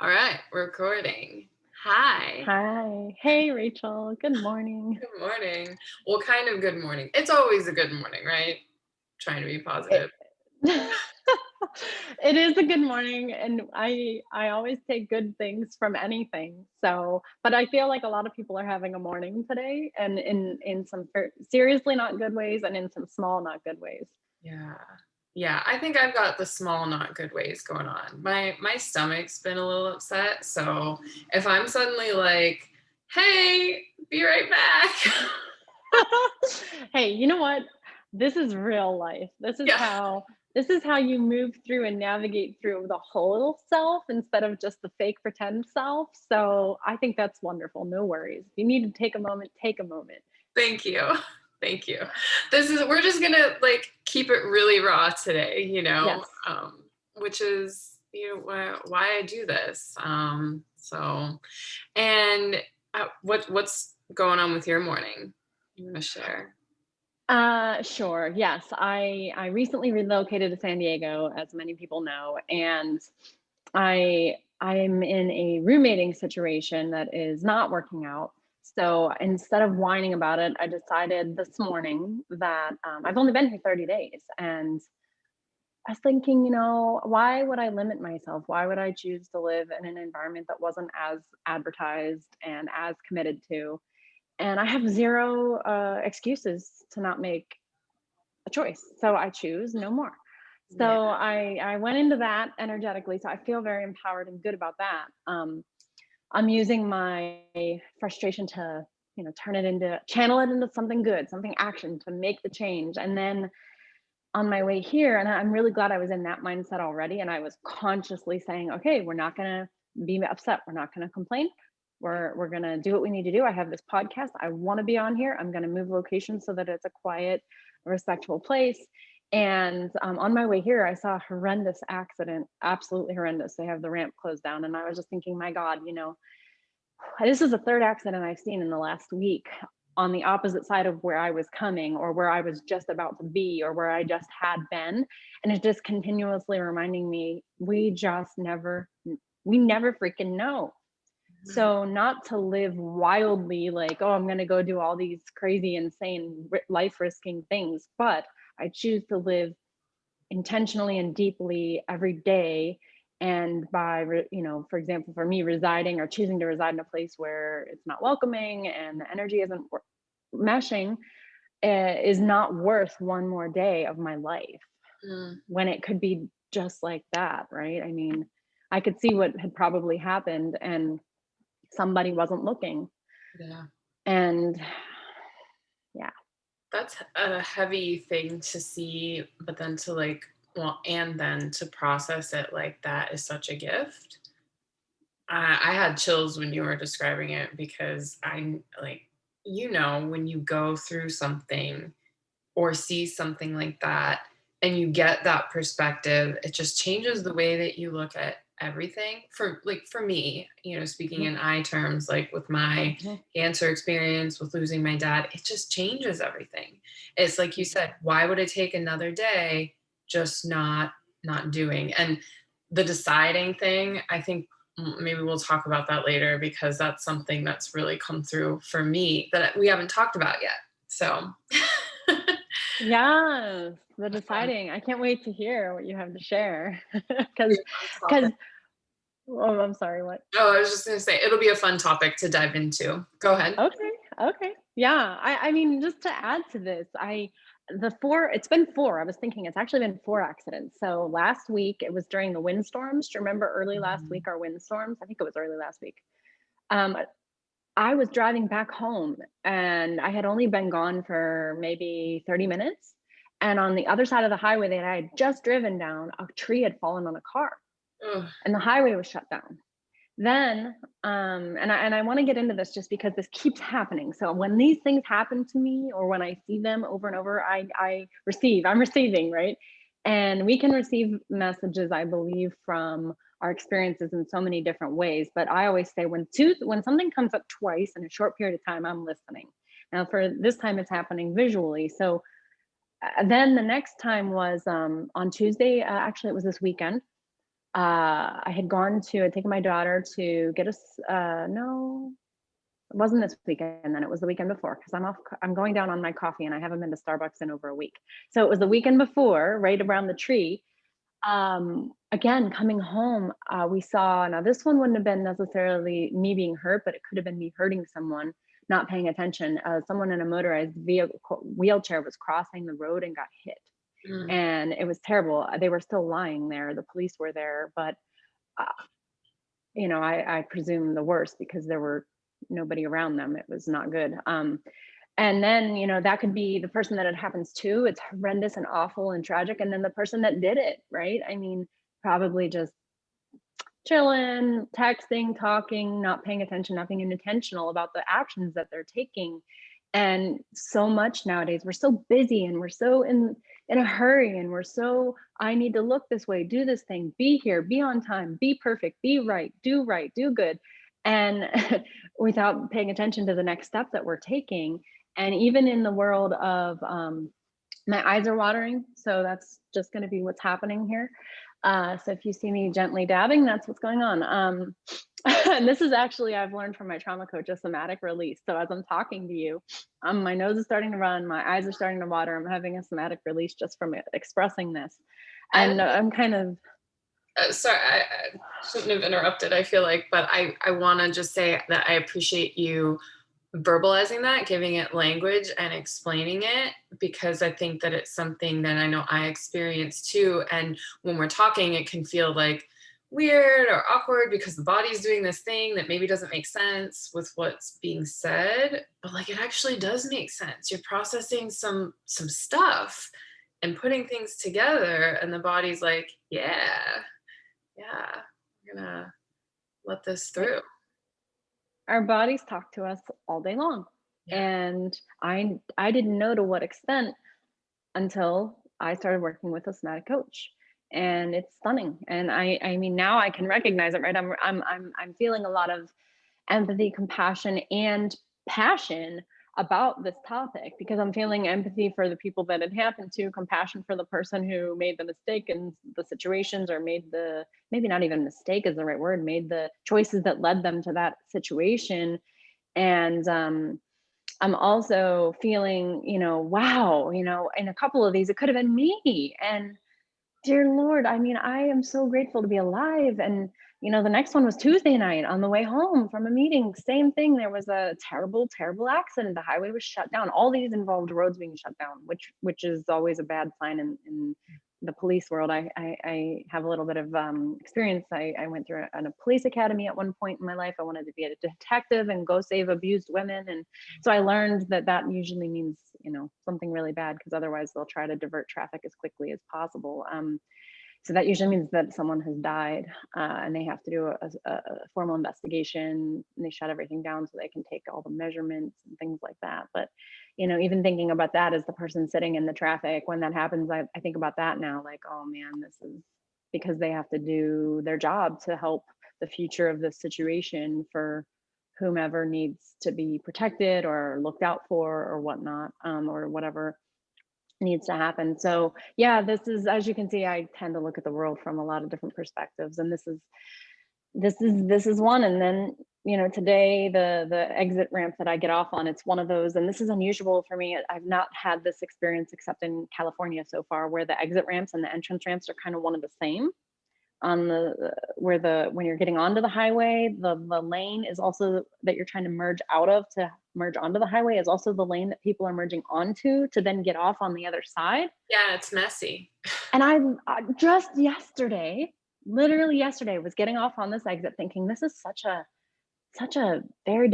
All right, recording. Hi. Hi. Hey, Rachel. Good morning. Good morning. Well, kind of good morning. It's always a good morning, right? Trying to be It, positive. it is a good morning, and I always take good things from anything. So, but I feel like a lot of people are having a morning today, and in some seriously not good ways, and in some small not good ways. Yeah. Yeah, I think I've got the small not good ways going on. My stomach's been a little upset, so if I'm suddenly like, "Hey, be right back." Hey, you know what? This is real life. Yeah. This is how you move through and navigate through the whole self instead of just the fake pretend self. So I think that's wonderful. No worries. If you need to take a moment, take a moment. Thank you. Thank you. We're just gonna like keep it really raw today, Yes. which is why I do this. And what's going on with your morning? You want to share? Sure. Yes. I recently relocated to San Diego, as many people know, and I'm in a roommating situation that is not working out. So instead of whining about it, I decided this morning that I've only been here 30 days, and I was thinking, why would I limit myself? Why would I choose to live in an environment that wasn't as advertised and as committed to? And I have zero excuses to not make a choice. So I choose no more. So Yeah. I went into that energetically. So I feel very empowered and good about that. I'm using my frustration to, channel it into something good, something action to make the change. And then on my way here, and I'm really glad I was in that mindset already. And I was consciously saying, okay, we're not going to be upset. We're not going to complain. We're going to do what we need to do. I have this podcast. I want to be on here. I'm going to move locations so that it's a quiet, respectful place. And on my way here, I saw a horrendous accident, absolutely horrendous. They have the ramp closed down. And I was just thinking, my God, this is the third accident I've seen in the last week on the opposite side of where I was coming or where I was just about to be or where I just had been. And it's just continuously reminding me, we never freaking know. So not to live wildly like, oh, I'm going to go do all these crazy, insane life risking things, but I choose to live intentionally and deeply every day. And for example, for me, residing or choosing to reside in a place where it's not welcoming and the energy isn't meshing, is not worth one more day of my life Mm, when it could be just like that, right? I mean, I could see what had probably happened and somebody wasn't looking. yeah. And yeah. That's a heavy thing to see, but then to like, well, and then to process it like that is such a gift. I had chills when you were describing it because I like, when you go through something or see something like that and you get that perspective, it just changes the way that you look at everything. For me, speaking in I terms, like with my Mhm. cancer experience, with losing my dad, it just changes everything. It's like you said, why would it take another day? Just not doing. And the deciding thing, I think maybe we'll talk about that later because that's something that's really come through for me that we haven't talked about yet. So Yes, the fun, deciding. I can't wait to hear what you have to share. be Because, a fun because, topic. oh, I'm sorry, what? Oh, I was just gonna say it'll be a fun topic to dive into. Go ahead. Okay, okay. Yeah, I mean, just to add to this, it's been 4, I was thinking it's actually been 4 accidents. So last week, it was during the windstorms. Do you remember early last Mhm. week, our windstorms? I think it was early last week. Um, I was driving back home and I had only been gone for maybe 30 minutes. And on the other side of the highway that I had just driven down, a tree had fallen on a car Ugh, and the highway was shut down. Then, and I want to get into this just because this keeps happening. So when these things happen to me, or when I see them over and over, I'm receiving, right? And we can receive messages, I believe, from our experiences in so many different ways. But I always say when something comes up twice in a short period of time, I'm listening. Now, for this time, it's happening visually. So then the next time was on Tuesday. Actually, it was this weekend. I'd taken my daughter to get us, no, it wasn't this weekend then, it was the weekend before, because I'm going down on my coffee and I haven't been to Starbucks in over a week. So it was the weekend before, right around the tree. Again, coming home, we saw, now this one wouldn't have been necessarily me being hurt, but it could have been me hurting someone, not paying attention. Someone in a motorized vehicle wheelchair was crossing the road and got hit. Mm. And it was terrible. They were still lying there. The police were there, but uh, I presume the worst because there were nobody around them. It was not good. And then, that could be the person that it happens to. It's horrendous and awful and tragic. And then the person that did it, right? I mean, probably just chilling, texting, talking, not paying attention, not being intentional about the actions that they're taking. And so much nowadays, we're so busy and we're so in a hurry, and we're so, I need to look this way, do this thing, be here, be on time, be perfect, be right, do good. And without paying attention to the next step that we're taking. And even in the world of my eyes are watering, so that's just going to be what's happening here. So if you see me gently dabbing, that's what's going on. And this is actually, I've learned from my trauma coach, a somatic release. So as I'm talking to you, my nose is starting to run, my eyes are starting to water. I'm having a somatic release just from expressing this. I And I'm kind of, sorry, I shouldn't have interrupted, I feel like, but I want to just say that I appreciate you verbalizing that, giving it language and explaining it, because I think that it's something that I know I experience too. And when we're talking, it can feel like weird or awkward because the body's doing this thing that maybe doesn't make sense with what's being said, but like it actually does make sense. You're processing some stuff and putting things together, and the body's like, yeah, yeah, we're gonna let this through. our bodies talk to us all day long. Yeah. And I didn't know to what extent until I started working with a somatic coach. And it's stunning. And I mean, now I can recognize it, right? I'm feeling a lot of empathy, compassion, and passion about this topic, because I'm feeling empathy for the people that it happened to, compassion for the person who made the mistake in the situations, or made the, maybe not even mistake is the right word, made the choices that led them to that situation. And I'm also feeling, wow, in a couple of these, it could have been me. And dear Lord, I mean, I am so grateful to be alive. And, the next one was Tuesday night on the way home from a meeting. Same thing. There was a terrible, terrible accident. The highway was shut down. All these involved roads being shut down, which is always a bad sign in the police world. I have a little bit of experience. I went through a police academy at one point in my life. I wanted to be a detective and go save abused women. And so I learned that usually means, something really bad, because otherwise they'll try to divert traffic as quickly as possible. So that usually means that someone has died, and they have to do a formal investigation, and they shut everything down so they can take all the measurements and things like that. But, even thinking about that as the person sitting in the traffic, when that happens, I think about that now, like, oh man, this is because they have to do their job to help the future of this situation for whomever needs to be protected or looked out for or whatnot, or whatever needs to happen. So yeah, this is, as you can see, I tend to look at the world from a lot of different perspectives, and this is one. And then, today, the exit ramp that I get off on, it's one of those, and this is unusual for me. I've not had this experience except in California so far, where the exit ramps and the entrance ramps are kind of one of the same. On the where the when you're getting onto the highway, the lane is also that you're trying to merge out of to merge onto the highway, is also the lane that people are merging onto to then get off on the other side. Yeah, it's messy. And I just yesterday, literally yesterday, was getting off on this exit thinking, this is such a very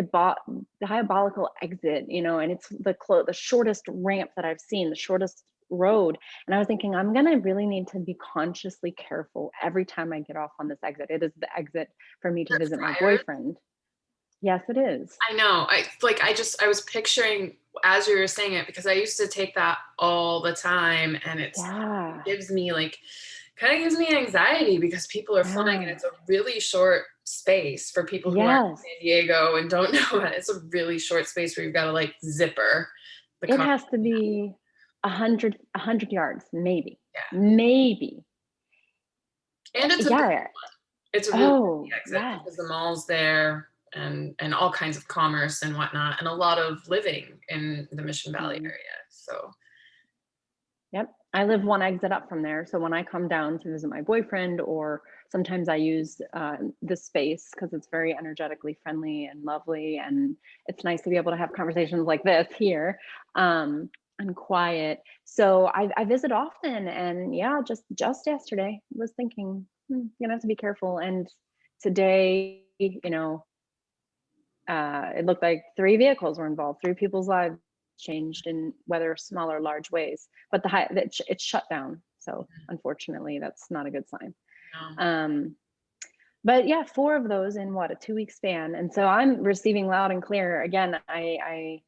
diabolical exit, and it's the shortest ramp that I've seen, the shortest road. And I was thinking, I'm gonna really need to be consciously careful every time I get off on this exit. It is the exit for me to The visit my fires. boyfriend. Yes, it is. I know. I was picturing as you were saying it, because I used to take that all the time, and Yeah, gives me like kind of gives me anxiety because people are flying, and yeah, it's a really short space for people who aren't yes. in San Diego and don't know it. It's a really short space where you've got to like zipper the It car. has to be a hundred yards, maybe, Yeah. maybe. And it's a good Yeah. it's a really Oh, easy exit because the yes. mall's there and all kinds of commerce and whatnot, and a lot of living in the Mission Valley Mhm. area. So Yep. I live one exit up from there. So when I come down to visit my boyfriend, or sometimes I use the space because it's very energetically friendly and lovely. And it's nice to be able to have conversations like this here, and quiet. So I visit often. And yeah, just yesterday was thinking, gonna have to be careful. And today, it looked like 3 vehicles were involved, 3 people's lives changed in whether small or large ways, but it's shut down, so unfortunately, that's not a good sign. no. Um, but yeah, 4 of those in what, a 2-week span, and so I'm receiving loud and clear. Again, I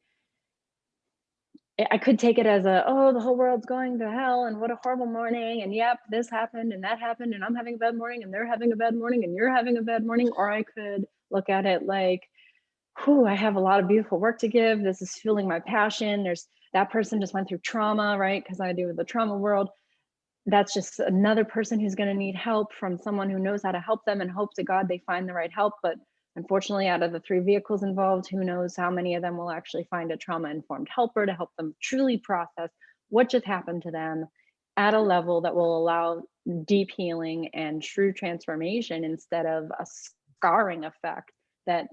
could take it as a, "Oh, the whole world's going to hell, and what a horrible morning, and yep, this happened, and that happened, and I'm having a bad morning, and they're having a bad morning, and you're having a bad morning," or I could look at it like, whew, I have a lot of beautiful work to give. This is fueling my passion. There's that person just went through trauma, right? Because I do with the trauma world. That's just another person who's going to need help from someone who knows how to help them, and hope to God they find the right help. But unfortunately, out of the 3 vehicles involved, who knows how many of them will actually find a trauma informed helper to help them truly process what just happened to them at a level that will allow deep healing and true transformation, instead of a scarring effect that,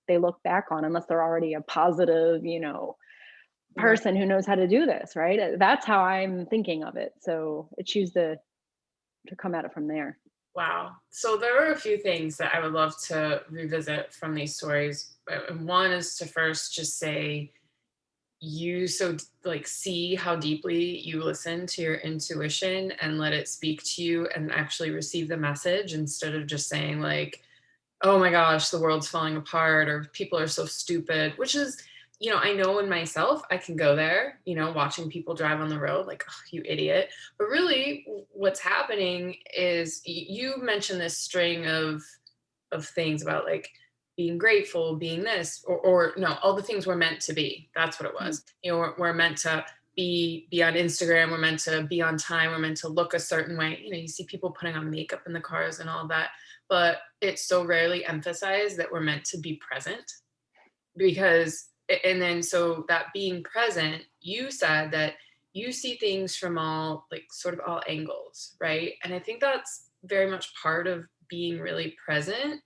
they look back on, unless they're already a positive, Right. person who knows how to do this, right? That's how I'm thinking of it. So I choose to come at it from there. Wow. So there are a few things that I would love to revisit from these stories. And one is to first just say you like see how deeply you listen to your intuition and let it speak to you and actually receive the message instead of just saying like, oh my gosh, the world's falling apart or people are so stupid, which is, I know in myself, I can go there, watching people drive on the road, like, oh, you idiot. But really, what's happening is you mentioned this string of things about like being grateful, being this, or no, all the things we're meant to be. That's what it Mhm. was. We're meant to be on Instagram, we're meant to be on time, we're meant to look a certain way. You see people putting on makeup in the cars and all that, but it's so rarely emphasized that we're meant to be present because and then so that being present, you said that you see things from all like sort of all angles, right? And I think that's very much part of being really present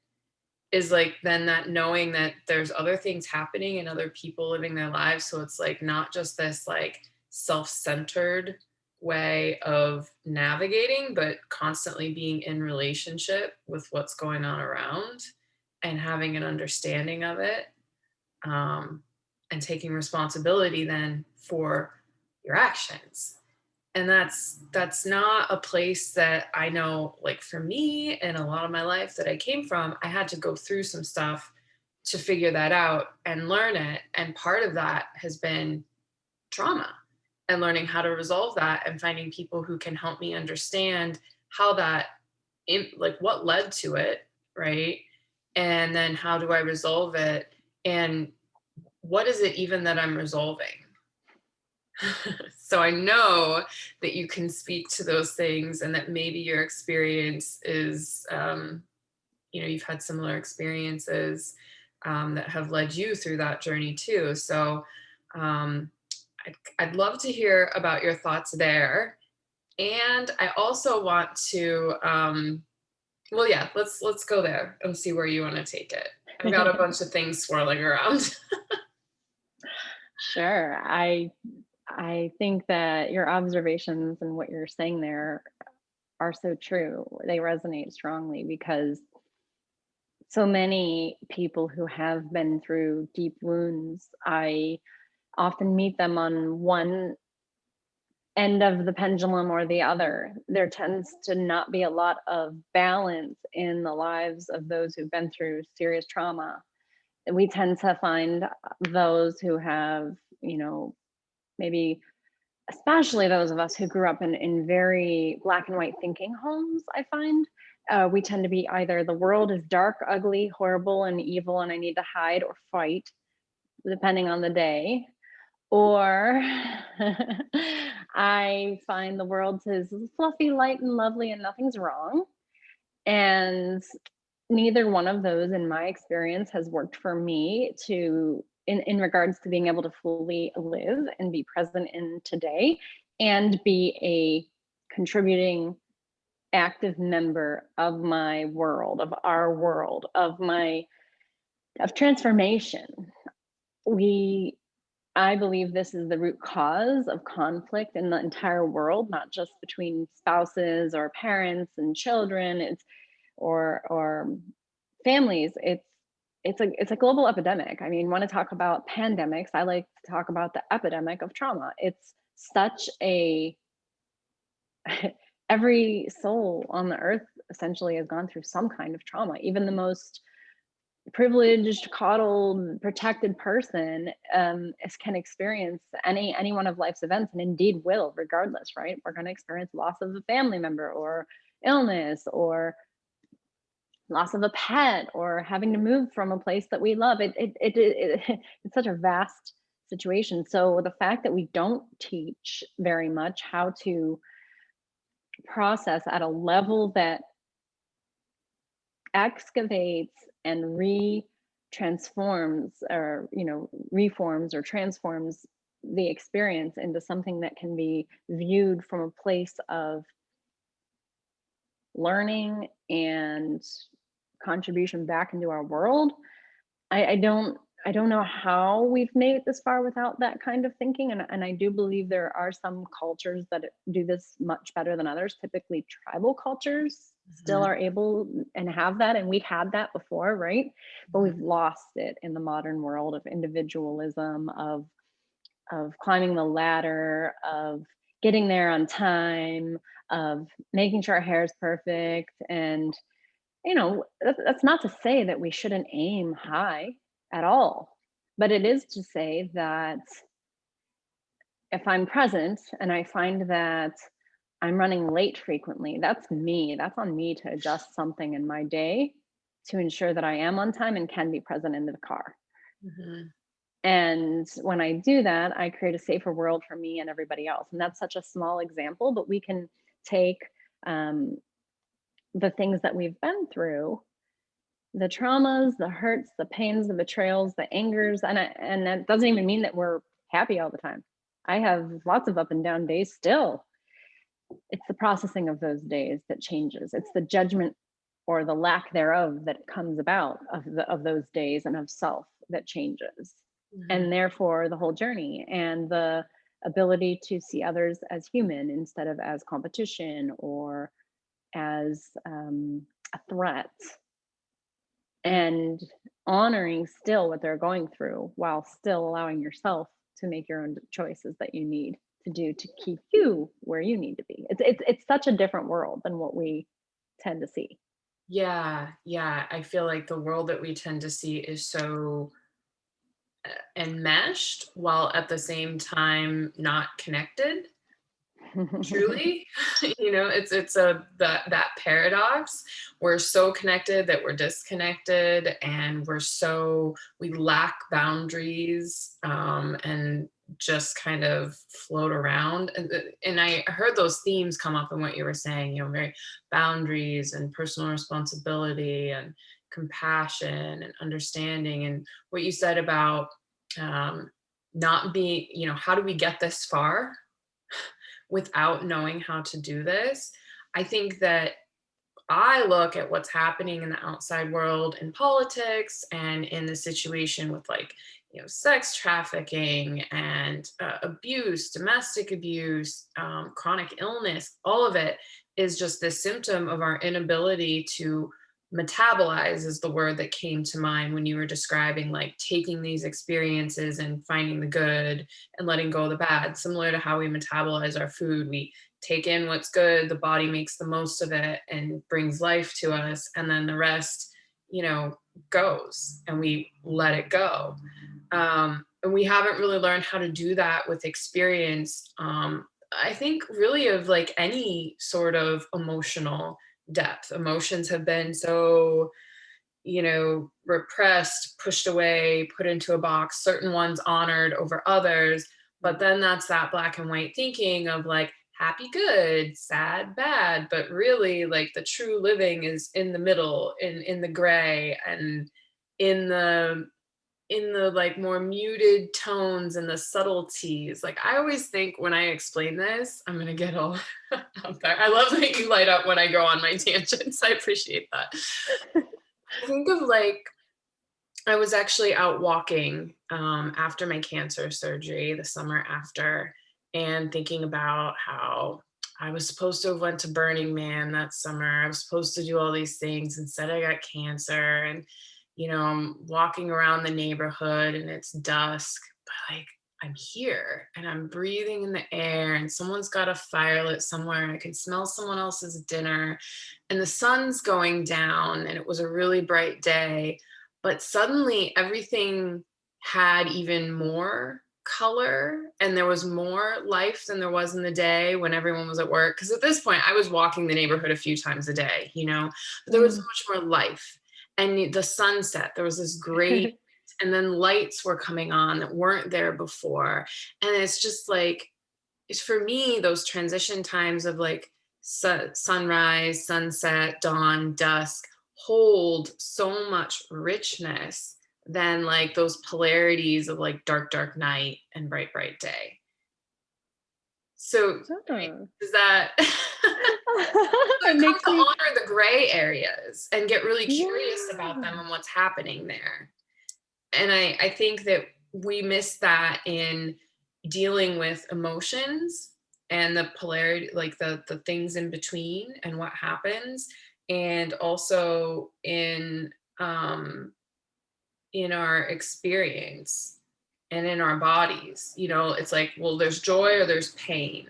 is like then that knowing that there's other things happening and other people living their lives. So it's like not just this like self-centered way of navigating, but constantly being in relationship with what's going on around and having an understanding of it, um, and taking responsibility then for your actions. And that's not a place that I know, like for me and a lot of my life that I came from, I had to go through some stuff to figure that out and learn it. And part of that has been trauma and learning how to resolve that and finding people who can help me understand how that like what led to it, right? And then how do I resolve it? And what is it even that I'm resolving? So I know that you can speak to those things and that maybe your experience is, you've had similar experiences that have led you through that journey too. So um, I'd love to hear about your thoughts there. And I also want to, well, yeah, let's go there and see where you want to take it. I've got a bunch of things swirling around. Sure. I think that your observations and what you're saying there are so true. They resonate strongly because so many people who have been through deep wounds, I often meet them on one end of the pendulum or the other. There tends to not be a lot of balance in the lives of those who've been through serious trauma. We tend to find those who have, maybe especially those of us who grew up in very black and white thinking homes, I find. We tend to be either the world is dark, ugly, horrible, and evil, and I need to hide or fight, depending on the day, or I find the world is fluffy, light, and lovely, and nothing's wrong. And neither one of those in my experience has worked for me to in regards to being able to fully live and be present in today and be a contributing active member of my world, of our world, of transformation. We I believe this is the root cause of conflict in the entire world, not just between spouses or parents and children. It's or families. It's a global epidemic. I mean, want to talk about pandemics? I like to talk about the epidemic of trauma. It's such a every soul on the earth essentially has gone through some kind of trauma. Even the most privileged, coddled, protected person can experience any one of life's events, and indeed will, regardless. Right? We're going to experience loss of a family member, or illness, or loss of a pet, or having to move from a place that we love. It's such a vast situation. So the fact that we don't teach very much how to process at a level that excavates and transforms, or reforms or transforms the experience into something that can be viewed from a place of learning and contribution back into our world. I don't know how we've made it this far without that kind of thinking, and I do believe there are some cultures that do this much better than others. Typically, tribal cultures still Mhm, are able and have that, and we've had that before, right? But mhm. we've lost it in the modern world of individualism, of climbing the ladder, of getting there on time, of making sure our hair is perfect. And that's not to say that we shouldn't aim high at all, but it is to say that if I'm present and I find that I'm running late frequently, that's me. That's on me to adjust something in my day to ensure that I am on time and can be present in the car. Mhm. And when I do that, I create a safer world for me and everybody else. And that's such a small example, but we can take um, the things that we've been through, the traumas, the hurts, the pains, the betrayals, the angers, and that doesn't even mean that we're happy all the time. I have lots of up and down days still. It's the processing of those days that changes. It's the judgment or the lack thereof that comes about of those days and of self that changes. Mhm. And therefore the whole journey and the ability to see others as human instead of as competition or as a threat, Mm. and honoring still what they're going through while still allowing yourself to make your own choices that you need to do to keep you where you need to be. It's such a different world than what we tend to see. Yeah, yeah. I feel like the world that we tend to see is so enmeshed while at the same time not connected. Truly, it's a that paradox. We're so connected that we're disconnected, and we lack boundaries, and just kind of float around. And I heard those themes come up in what you were saying. Very boundaries and personal responsibility and compassion and understanding, and what you said about um, not being. How do we get this far without knowing how to do this? I think that I look at what's happening in the outside world in politics and in the situation with, like, sex trafficking and abuse, domestic abuse, chronic illness. All of it is just this symptom of our inability to metabolize, is the word that came to mind when you were describing, like, taking these experiences and finding the good and letting go of the bad. Similar to how we metabolize our food, we take in what's good, the body makes the most of it and brings life to us, and then the rest, you know, goes and we let it go. And we haven't really learned how to do that with experience. I think really of like any sort of emotional depth. Emotions have been so, repressed, pushed away, put into a box, certain ones honored over others. But then that's that black and white thinking of like, happy, good, sad, bad, but really like the true living is in the middle, in the gray, and in the like more muted tones and the subtleties. Like I always think when I explain this, I'm gonna get all out there. I love that you light up when I go on my tangents. I appreciate that. I think of like I was actually out walking after my cancer surgery the summer after, and thinking about how I was supposed to have went to Burning Man that summer. I was supposed to do all these things. Instead, I got cancer, and I'm walking around the neighborhood, and it's dusk, but like I'm here and I'm breathing in the air, and someone's got a fire lit somewhere, and I can smell someone else's dinner, and the sun's going down, and it was a really bright day, but suddenly everything had even more color, and there was more life than there was in the day when everyone was at work. Because at this point I was walking the neighborhood a few times a day, but there was so Mm. much more life. And the sunset, there was this great, and then lights were coming on that weren't there before. And it's just like, it's for me, those transition times of like sunrise, sunset, dawn, dusk hold so much richness than like those polarities of like dark, dark night and bright, bright day. So Huh. is that It I've come makes to me, honor the gray areas and get really curious about yeah. them and what's happening there. And I think that we miss that in dealing with emotions and the polarity, like the things in between and what happens, and also in our experience and in our bodies. It's like, well, there's joy or there's pain,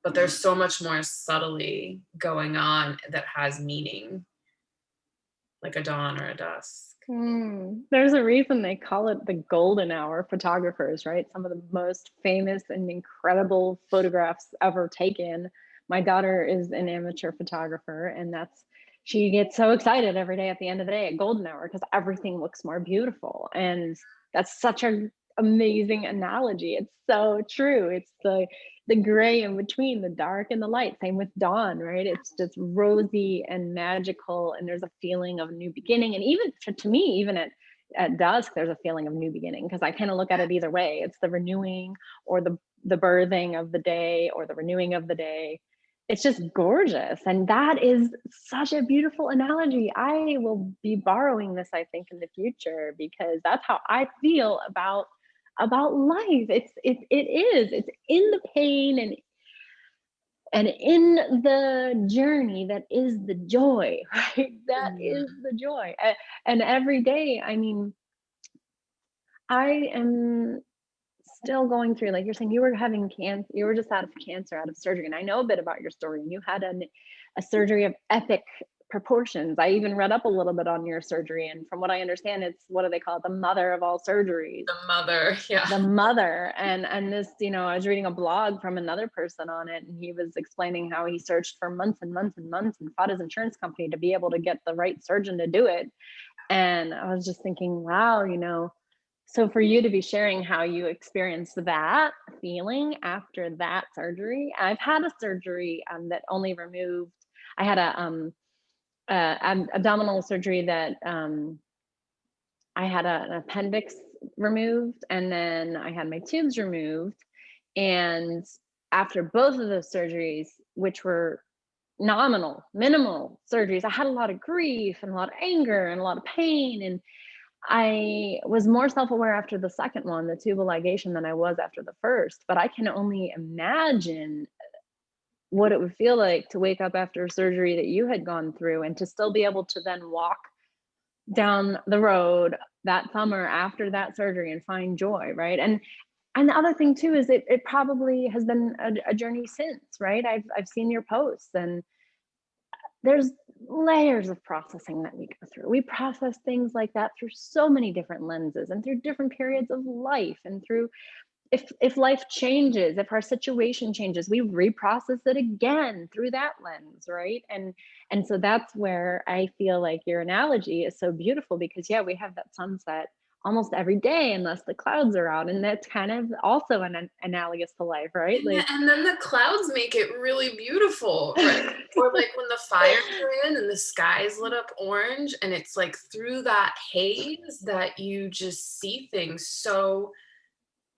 but there's so much more subtly going on that has meaning, like a dawn or a dusk. There's a reason they call it the golden hour, photographers, right? Some of the most famous and incredible photographs ever taken. My daughter is an amateur photographer, and she gets so excited every day at the end of the day at golden hour because everything looks more beautiful. And that's such an amazing analogy. It's so true. It's the gray in between the dark and the light. Same with dawn, right? It's just rosy and magical, and there's a feeling of a new beginning. And even to me, even at dusk, there's a feeling of new beginning, because I kind of look at it either way. It's the renewing, or the birthing of the day, or the renewing of the day. It's just gorgeous, and that is such a beautiful analogy. I will be borrowing this, I think, in the future, because that's how I feel about life. It's in the pain, and in the journey that is the joy, right? That is Mhm. the joy. And every day, I mean, I am still going through, like you're saying, you were having cancer, you were just out of cancer, out of surgery. And I know a bit about your story, and you had a surgery of epic proportions. I even read up a little bit on your surgery. And from what I understand, it's, what do they call it? The mother of all surgeries. The mother, yeah. The mother. And this, I was reading a blog from another person on it, and he was explaining how he searched for months and months and months and fought his insurance company to be able to get the right surgeon to do it. And I was just thinking, wow, so for you to be sharing how you experienced that feeling after that surgery. I've had a surgery that only removed, I had abdominal surgery that I had an appendix removed, and then I had my tubes removed. And after both of those surgeries, which were minimal surgeries, I had a lot of grief and a lot of anger and a lot of pain. And I was more self-aware after the second one, the tubal ligation, than I was after the first. But I can only imagine what it would feel like to wake up after a surgery that you had gone through, and to still be able to then walk down the road that summer after that surgery and find joy, right? And the other thing too is, it probably has been a journey since, right? I've seen your posts, and there's layers of processing that we go through. We process things like that through so many different lenses, and through different periods of life, and through, if life changes, if our situation changes, we reprocess it again through that lens, right? And so that's where I feel like your analogy is so beautiful, because yeah, we have that sunset almost every day unless the clouds are out. And that's kind of also analogous to life, right? Like, And then the clouds make it really beautiful, right? Or like when the fires are in and the sky's lit up orange, and it's like through that haze that you just see things so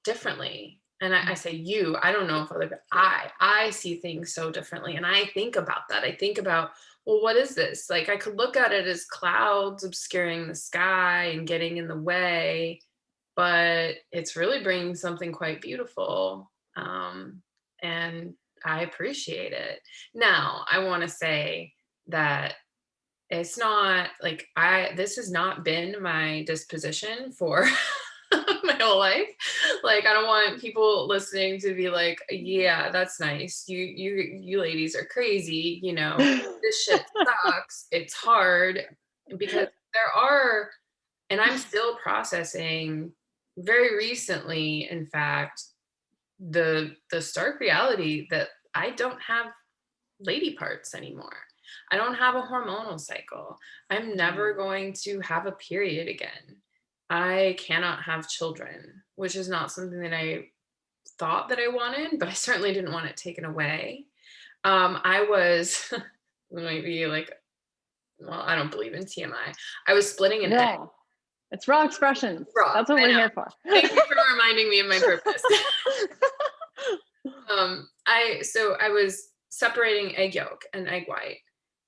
differently. And I say you, I don't know if other, but I see things so differently. And I think about that. I think about, well, what is this? Like I could look at it as clouds obscuring the sky and getting in the way, but it's really bringing something quite beautiful. And I appreciate it. Now, I want to say that it's not like this has not been my disposition for my whole life. Like I don't want people listening to be like, yeah, that's nice. You ladies are crazy, this shit sucks. It's hard because there are, and I'm still processing very recently, in fact, the stark reality that I don't have lady parts anymore. I don't have a hormonal cycle. I'm never going to have a period again. I cannot have children, which is not something that I thought that I wanted, but I certainly didn't want it taken away. I was, it might be like, well, I don't believe in TMI. I was splitting an egg. raw. It's raw expressions. Raw, That's what I we're know. here for. Thank you for reminding me of my purpose. I was separating egg yolk and egg white.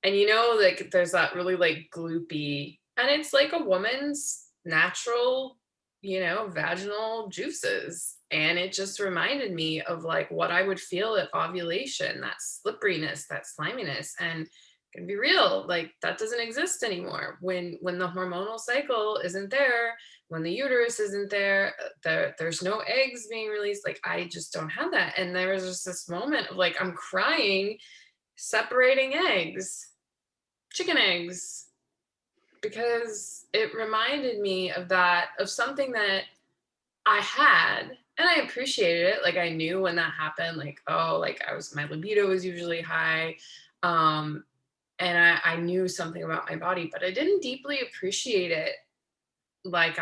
And like there's that really like gloopy, and it's like a woman's natural, vaginal juices. And it just reminded me of like what I would feel at ovulation, that slipperiness, that sliminess. And can be real, like that doesn't exist anymore when the hormonal cycle isn't there, when the uterus isn't there, there's no eggs being released. Like I just don't have that. And there was just this moment of like I'm crying, separating eggs, chicken eggs, because it reminded me of that, of something that I had, and I appreciated it. Like I knew when that happened, like, oh, like my libido was usually high. And I knew something about my body, but I didn't deeply appreciate it like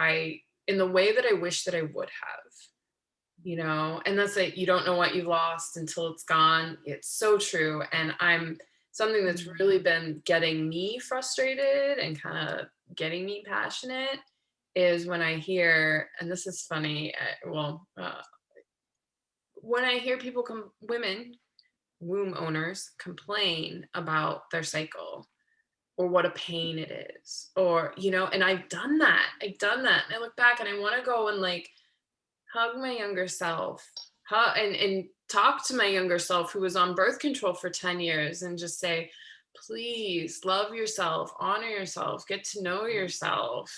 in the way that I wish that I would have, and that's like, you don't know what you've lost until it's gone. It's so true. And something that's really been getting me frustrated and kind of getting me passionate is when I hear, and this is funny, when I hear women, womb owners complain about their cycle or what a pain it is, or, and I've done that. And I look back and I want to go and like hug my younger self, and talk to my younger self who was on birth control for 10 years and just say, please love yourself, honor yourself, get to know yourself.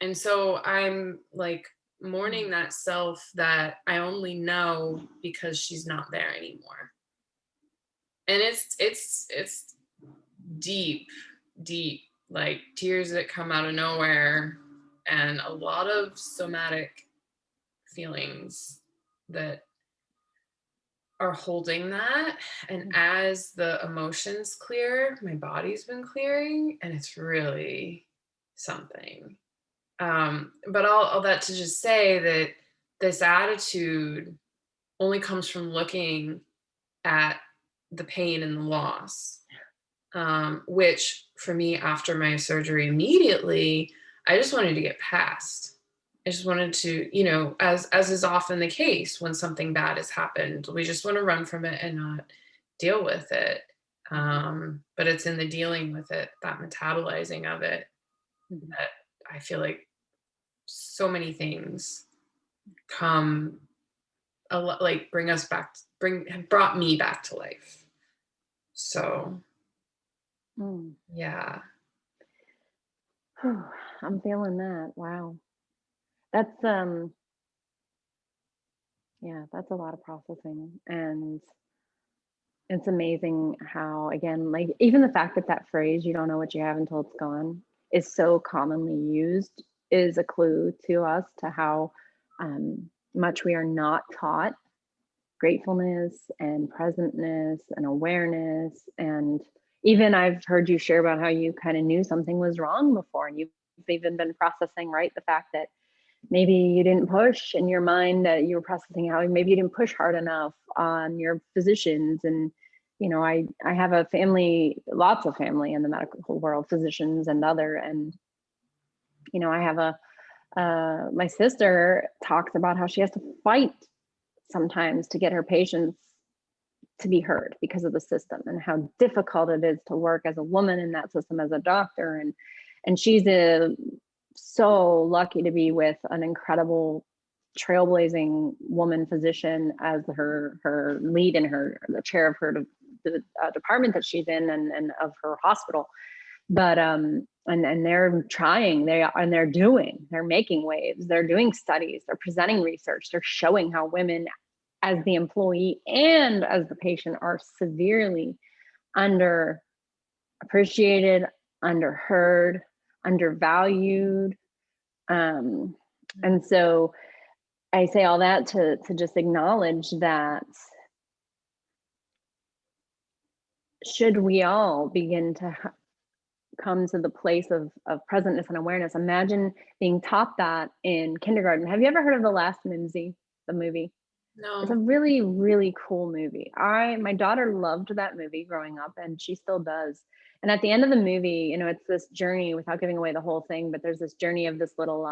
And so I'm like mourning that self that I only know because she's not there anymore. And it's deep, deep, like tears that come out of nowhere, and a lot of somatic feelings that are holding that. And as the emotions clear, my body's been clearing, and it's really something. But all that to just say that this attitude only comes from looking at the pain and the loss, which for me after my surgery immediately, I just wanted to get past. I just wanted to, as is often the case when something bad has happened, we just want to run from it and not deal with it. But it's in the dealing with it, that metabolizing of it, that I feel like so many things come like have brought me back to life. So yeah. I'm feeling that. Wow. That's yeah, that's a lot of processing. And it's amazing how, again, like even the fact that that phrase, you don't know what you have until it's gone, is so commonly used, is a clue to us to how much we are not taught gratefulness and presentness and awareness. And even I've heard you share about how you kind of knew something was wrong before, and you've even been processing, right? The fact that maybe you didn't push in your mind, that you were processing how maybe you didn't push hard enough on your physicians. And I have a family, lots of family in the medical world, physicians and other. And I have a my sister talks about how she has to fight sometimes to get her patients to be heard because of the system, and how difficult it is to work as a woman in that system as a doctor. And she's so lucky to be with an incredible trailblazing woman physician as her lead, in the chair of her the department that she's in, and of her hospital. But and they're trying, they're making waves, they're doing studies, they're presenting research, they're showing how women as the employee and as the patient are severely underappreciated, underheard, undervalued. And so I say all that to just acknowledge that, should we all begin to come to the place of presentness and awareness, imagine being taught that in kindergarten. Have you ever heard of The Last Mimsy, the movie? It's a No. really, really cool movie. My daughter loved that movie growing up, and she still does. And at the end of the movie, it's this journey, without giving away the whole thing, but there's this journey of this little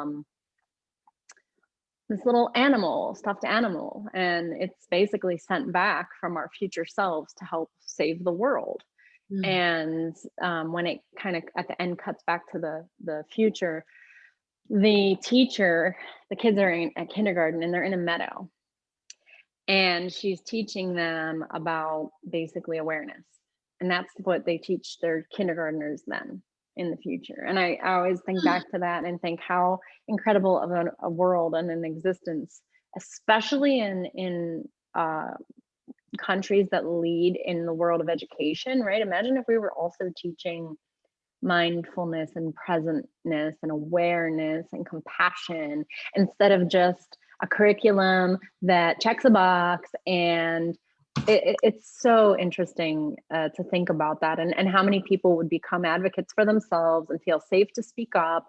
animal, stuffed animal, and it's basically sent back from our future selves to help save the world. Mm. And when it kind of at the end cuts back to the future, the teacher, the kids are at kindergarten, and they're in a meadow, and she's teaching them about basically awareness. And that's what they teach their kindergartners then in the future. And I always think back to that and think how incredible of a world and an existence, especially in countries that lead in the world of education, right? Imagine if we were also teaching mindfulness and presentness and awareness and compassion, instead of just a curriculum that checks a box. And it's so interesting to think about that, and how many people would become advocates for themselves and feel safe to speak up,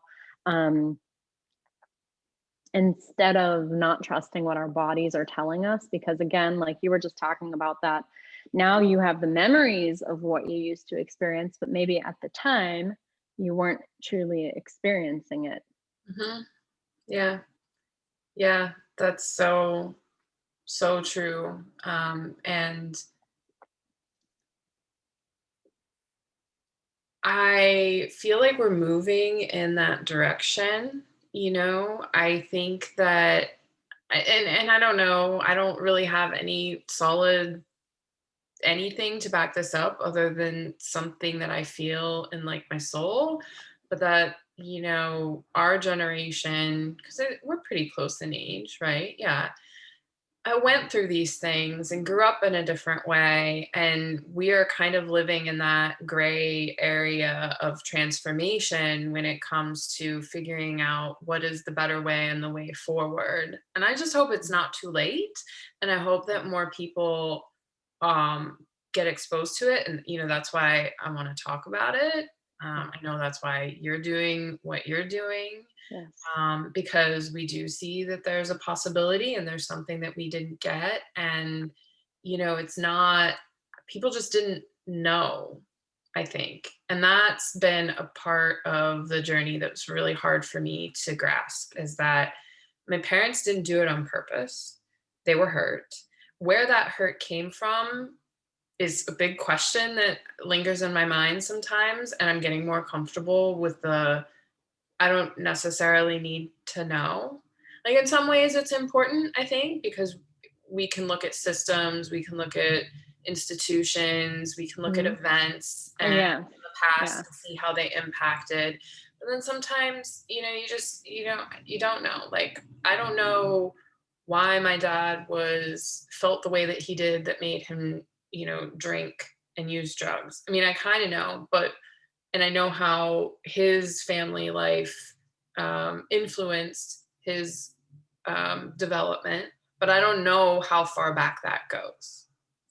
instead of not trusting what our bodies are telling us. Because again, like you were just talking about, that now you have the memories of what you used to experience, but maybe at the time you weren't truly experiencing it. Hmm. Yeah. Yeah. That's so, so true. And I feel like we're moving in that direction. I think that, and I don't know, I don't really have any solid anything to back this up other than something that I feel in like my soul, but that, our generation, because we're pretty close in age, right? Yeah. I went through these things and grew up in a different way. And we are kind of living in that gray area of transformation when it comes to figuring out what is the better way and the way forward. And I just hope it's not too late. And I hope that more people um, get exposed to it. And, that's why I want to talk about it. I know that's why you're doing what you're doing, Yes. because we do see that there's a possibility and there's something that we didn't get. And, it's not, people just didn't know, I think. And that's been a part of the journey that's really hard for me to grasp, is that my parents didn't do it on purpose. They were hurt. Where that hurt came from is a big question that lingers in my mind sometimes. And I'm getting more comfortable with I don't necessarily need to know. Like in some ways it's important, I think, because we can look at systems, we can look at institutions, we can look at Mhm. events and Yeah. in the past Yeah. and see how they impacted. But then sometimes, you don't know. Like I don't know why my dad was felt the way that he did that made him, drink and use drugs. I mean, I kind of know, but and I know how his family life influenced his development, but I don't know how far back that goes.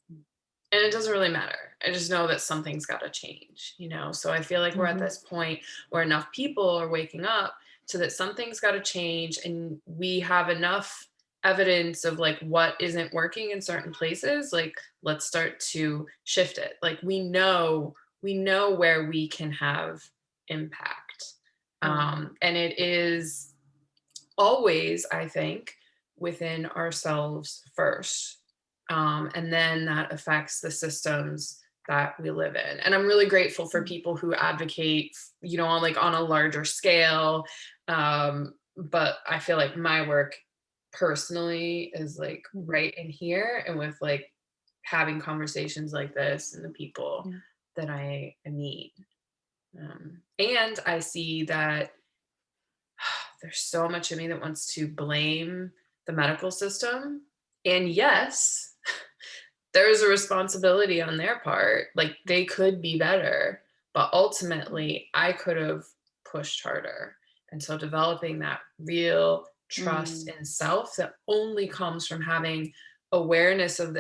And it doesn't really matter. I just know that something's got to change. So I feel like we're at Mhm. this point where enough people are waking up so that something's got to change, and we have enough evidence of like what isn't working in certain places, like let's start to shift it. Like we know where we can have impact. Right. And it is always, I think, within ourselves first. And then that affects the systems that we live in. And I'm really grateful for Mm, people who advocate, on like on a larger scale. But I feel like my work personally is like mhm, right in here, and with like having conversations like this and the people yeah. that I meet. And I see that there's so much of me that wants to blame the medical system. And yes, there's a responsibility on their part. Like they could be better, but Mm. ultimately I could have pushed harder. And so developing that real trust Mm. in self that only comes from having awareness of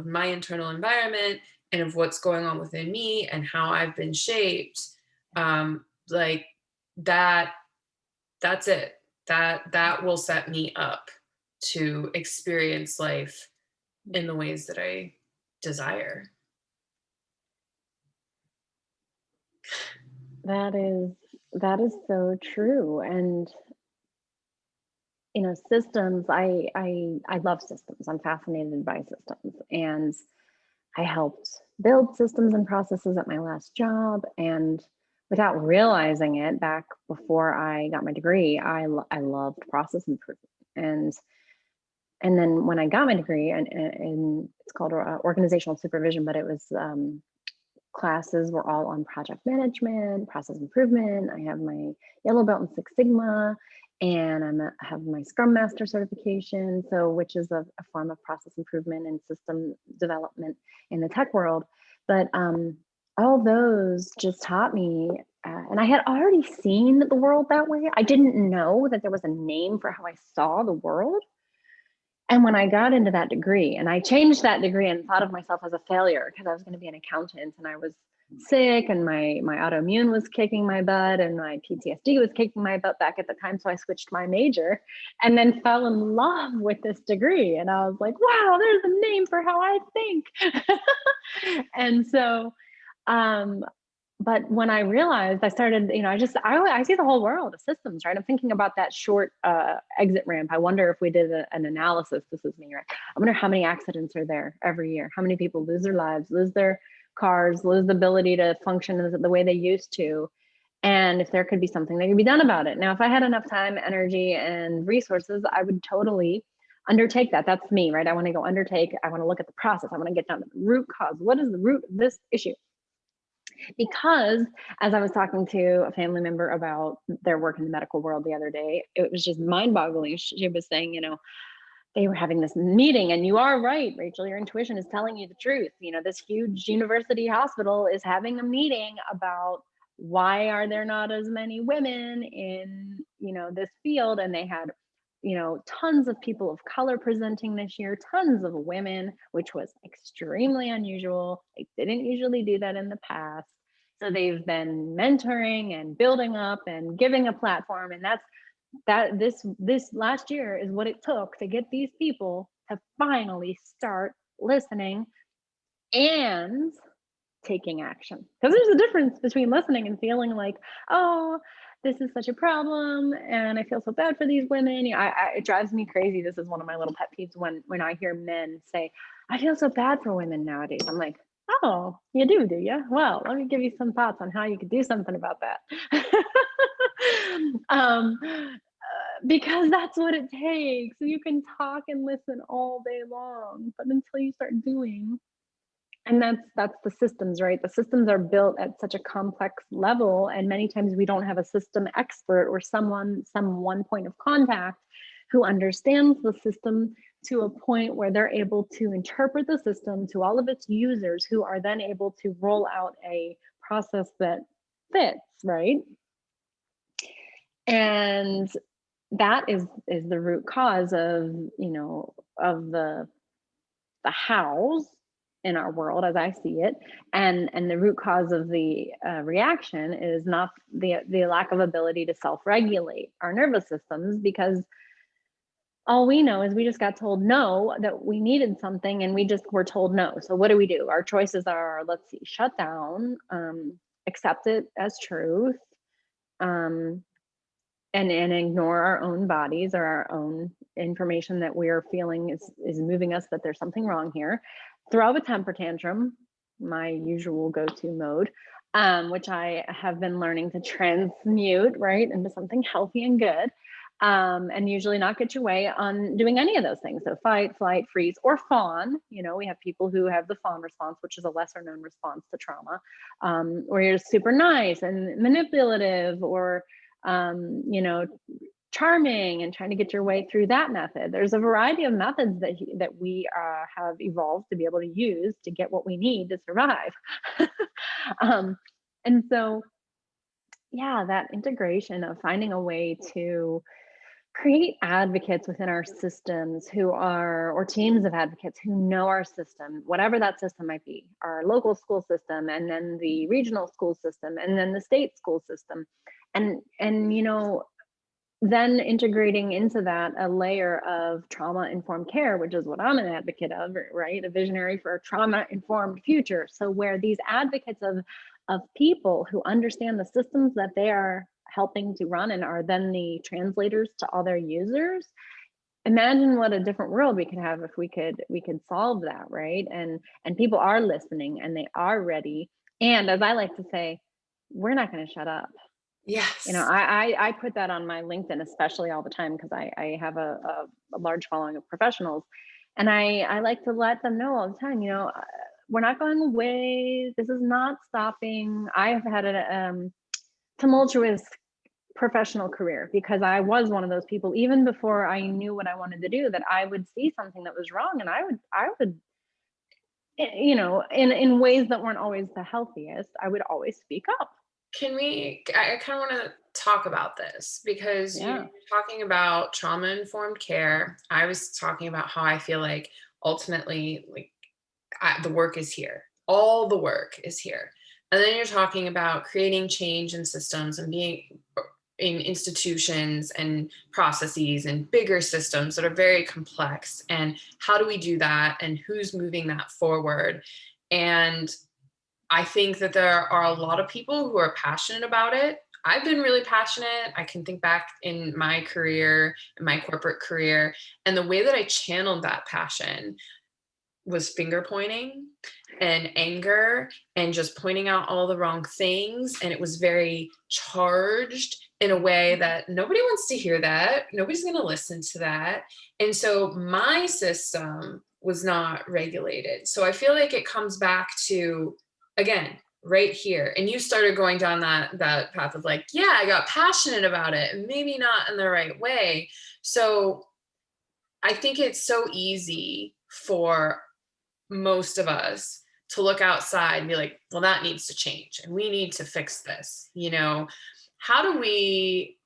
my internal environment, and of what's going on within me and how I've been shaped. Like that that's it. That will set me up to experience life in the ways that I desire. That is that is so true. And systems, I love systems. I'm fascinated by systems. And I helped build systems and processes at my last job. And without realizing it, back before I got my degree, I loved process improvement. And then when I got my degree, and it's called organizational supervision, but it was classes were all on project management, process improvement. I have my yellow belt in Six Sigma, and I have my Scrum Master certification, so which is a form of process improvement and system development in the tech world. But all those just taught me, and I had already seen the world that way. I didn't know that there was a name for how I saw the world. And when I got into that degree, and I changed that degree and thought of myself as a failure because I was going to be an accountant, and I was sick, and my autoimmune was kicking my butt, and my PTSD was kicking my butt back at the time. So I switched my major and then fell in love with this degree. And I was like, wow, there's a name for how I think. And so um, but when I realized, I started, I see the whole world of systems, right? I'm thinking about that short exit ramp. I wonder if we did an analysis. This is me, right? I wonder how many accidents are there every year. How many people lose their lives, lose their cars, lose the ability to function the way they used to, and if there could be something that could be done about it. Now, if I had enough time, energy, and resources, I would totally undertake that. That's me, right? I want to go undertake. I want to look at the process. I want to get down to the root cause. What is the root of this issue? Because as I was talking to a family member about their work in the medical world the other day, it was just mind boggling. She was saying, they were having this meeting, and you are right, Rachel, your intuition is telling you the truth. This huge university hospital is having a meeting about why are there not as many women in, this field. And they had, tons of people of color presenting this year, tons of women, which was extremely unusual. They didn't usually do that in the past. So they've been mentoring and building up and giving a platform. And this last year is what it took to get these people to finally start listening and taking action. Because there's a difference between listening and feeling like, oh, this is such a problem and I feel so bad for these women. It drives me crazy. This is one of my little pet peeves when I hear men say, I feel so bad for women nowadays. I'm like, oh, you do you? Well, let me give you some thoughts on how you could do something about that. um, because that's what it takes. You can talk and listen all day long, but until you start doing, and that's the systems, right? The systems are built at such a complex level, and many times we don't have a system expert or some one point of contact who understands the system to a point where they're able to interpret the system to all of its users, who are then able to roll out a process that fits, right? And that is the root cause of, of the hows. in our world as I see it, and the root cause of the reaction is not the lack of ability to self-regulate our nervous systems, because all we know is we just got told no, that we needed something, and we just were told no. So what do? Our choices are, let's see, shut down, accept it as truth, um, and ignore our own bodies or our own information that we're feeling is moving us that there's something wrong here. Throw a temper tantrum, my usual go-to mode, which I have been learning to transmute right into something healthy and good, and usually not get your way on doing any of those things. So fight, flight, freeze, or fawn. We have people who have the fawn response, which is a lesser known response to trauma, where you're super nice and manipulative, or charming, and trying to get your way through that method. There's a variety of methods that we have evolved to be able to use to get what we need to survive. um, and so, yeah, that integration of finding a way to create advocates within our systems who are, or teams of advocates who know our system, whatever that system might be, our local school system, and then the regional school system, and then the state school system, and then integrating into that a layer of trauma informed care, which is what I'm an advocate of, right? A visionary for a trauma informed future. So where these advocates of people who understand the systems that they are helping to run and are then the translators to other users. Imagine what a different world we could have if we could solve that, right? And people are listening and they are ready. And as I like to say, we're not going to shut up. Yes. I put that on my LinkedIn, especially all the time, because I have a large following of professionals, and I like to let them know all the time. We're not going away. This is not stopping. I have had a tumultuous professional career, because I was one of those people, even before I knew what I wanted to do, that I would see something that was wrong, and I would in ways that weren't always the healthiest, I would always speak up. I kind of want to talk about this because you're Yeah. talking about trauma informed care. I was talking about how I feel like ultimately, like, the work is here. All the work is here. And then you're talking about creating change in systems and being in institutions and processes and bigger systems that are very complex. And how do we do that? And who's moving that forward? And I think that there are a lot of people who are passionate about it. I've been really passionate. I can think back in my career, in my corporate career, and the way that I channeled that passion was finger pointing and anger and just pointing out all the wrong things. And it was very charged in a way that nobody wants to hear that. Nobody's going to listen to that. And so my system was not regulated. So I feel like it comes back to, again, right here. And you started going down that path of like, yeah, I got passionate about it, maybe not in the right way. So I think it's so easy for most of us to look outside and be like, well, that needs to change and we need to fix this. How do we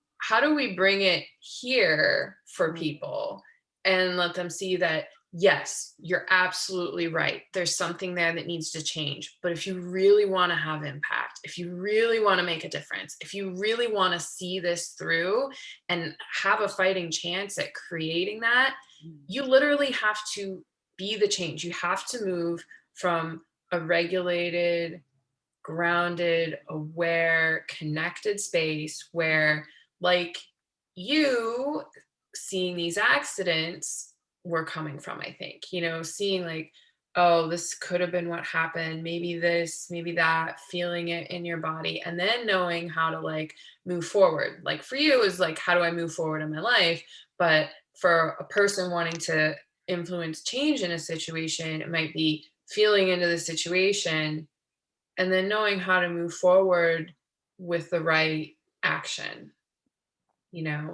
bring it here for people and let them see that, yes, you're absolutely right, there's something there that needs to change, but if you really want to have impact, if you really want to make a difference, if you really want to see this through and have a fighting chance at creating that, you literally have to be the change. You have to move from a regulated, grounded, aware, connected space where, like, you seeing these accidents were coming from, I think, seeing like, oh, this could have been what happened, maybe this, maybe that, feeling it in your body, and then knowing how to like move forward. Like for you is like, how do I move forward in my life? But for a person wanting to influence change in a situation, it might be feeling into the situation and then knowing how to move forward with the right action.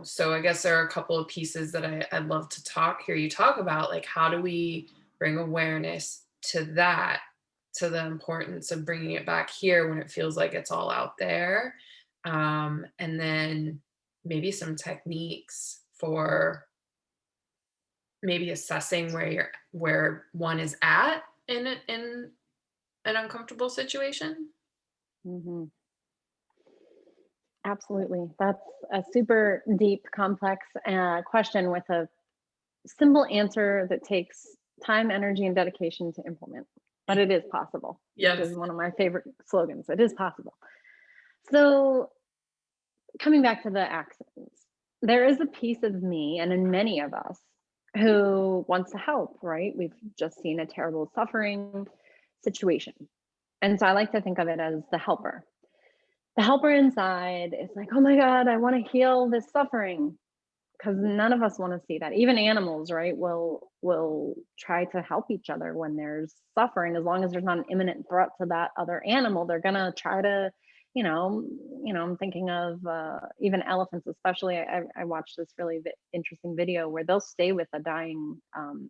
So I guess there are a couple of pieces that I'd love to hear you talk about, like how do we bring awareness to that, to the importance of bringing it back here when it feels like it's all out there, and then maybe some techniques for maybe assessing where one is at in an uncomfortable situation? Hmm. Absolutely. That's a super deep, complex question with a simple answer that takes time, energy, and dedication to implement. But it is possible, which Yes. is one of my favorite slogans. It is possible. So, coming back to the accidents, there is a piece of me and in many of us who wants to help, right? We've just seen a terrible suffering situation. And so I like to think of it as the helper. The helper inside is like, oh my God, I want to heal this suffering, because none of us want to see that. Even animals, right, will try to help each other when there's suffering. As long as there's not an imminent threat to that other animal, they're gonna try to, you know, I'm thinking of even elephants, especially. I watched this really interesting video where they'll stay with a dying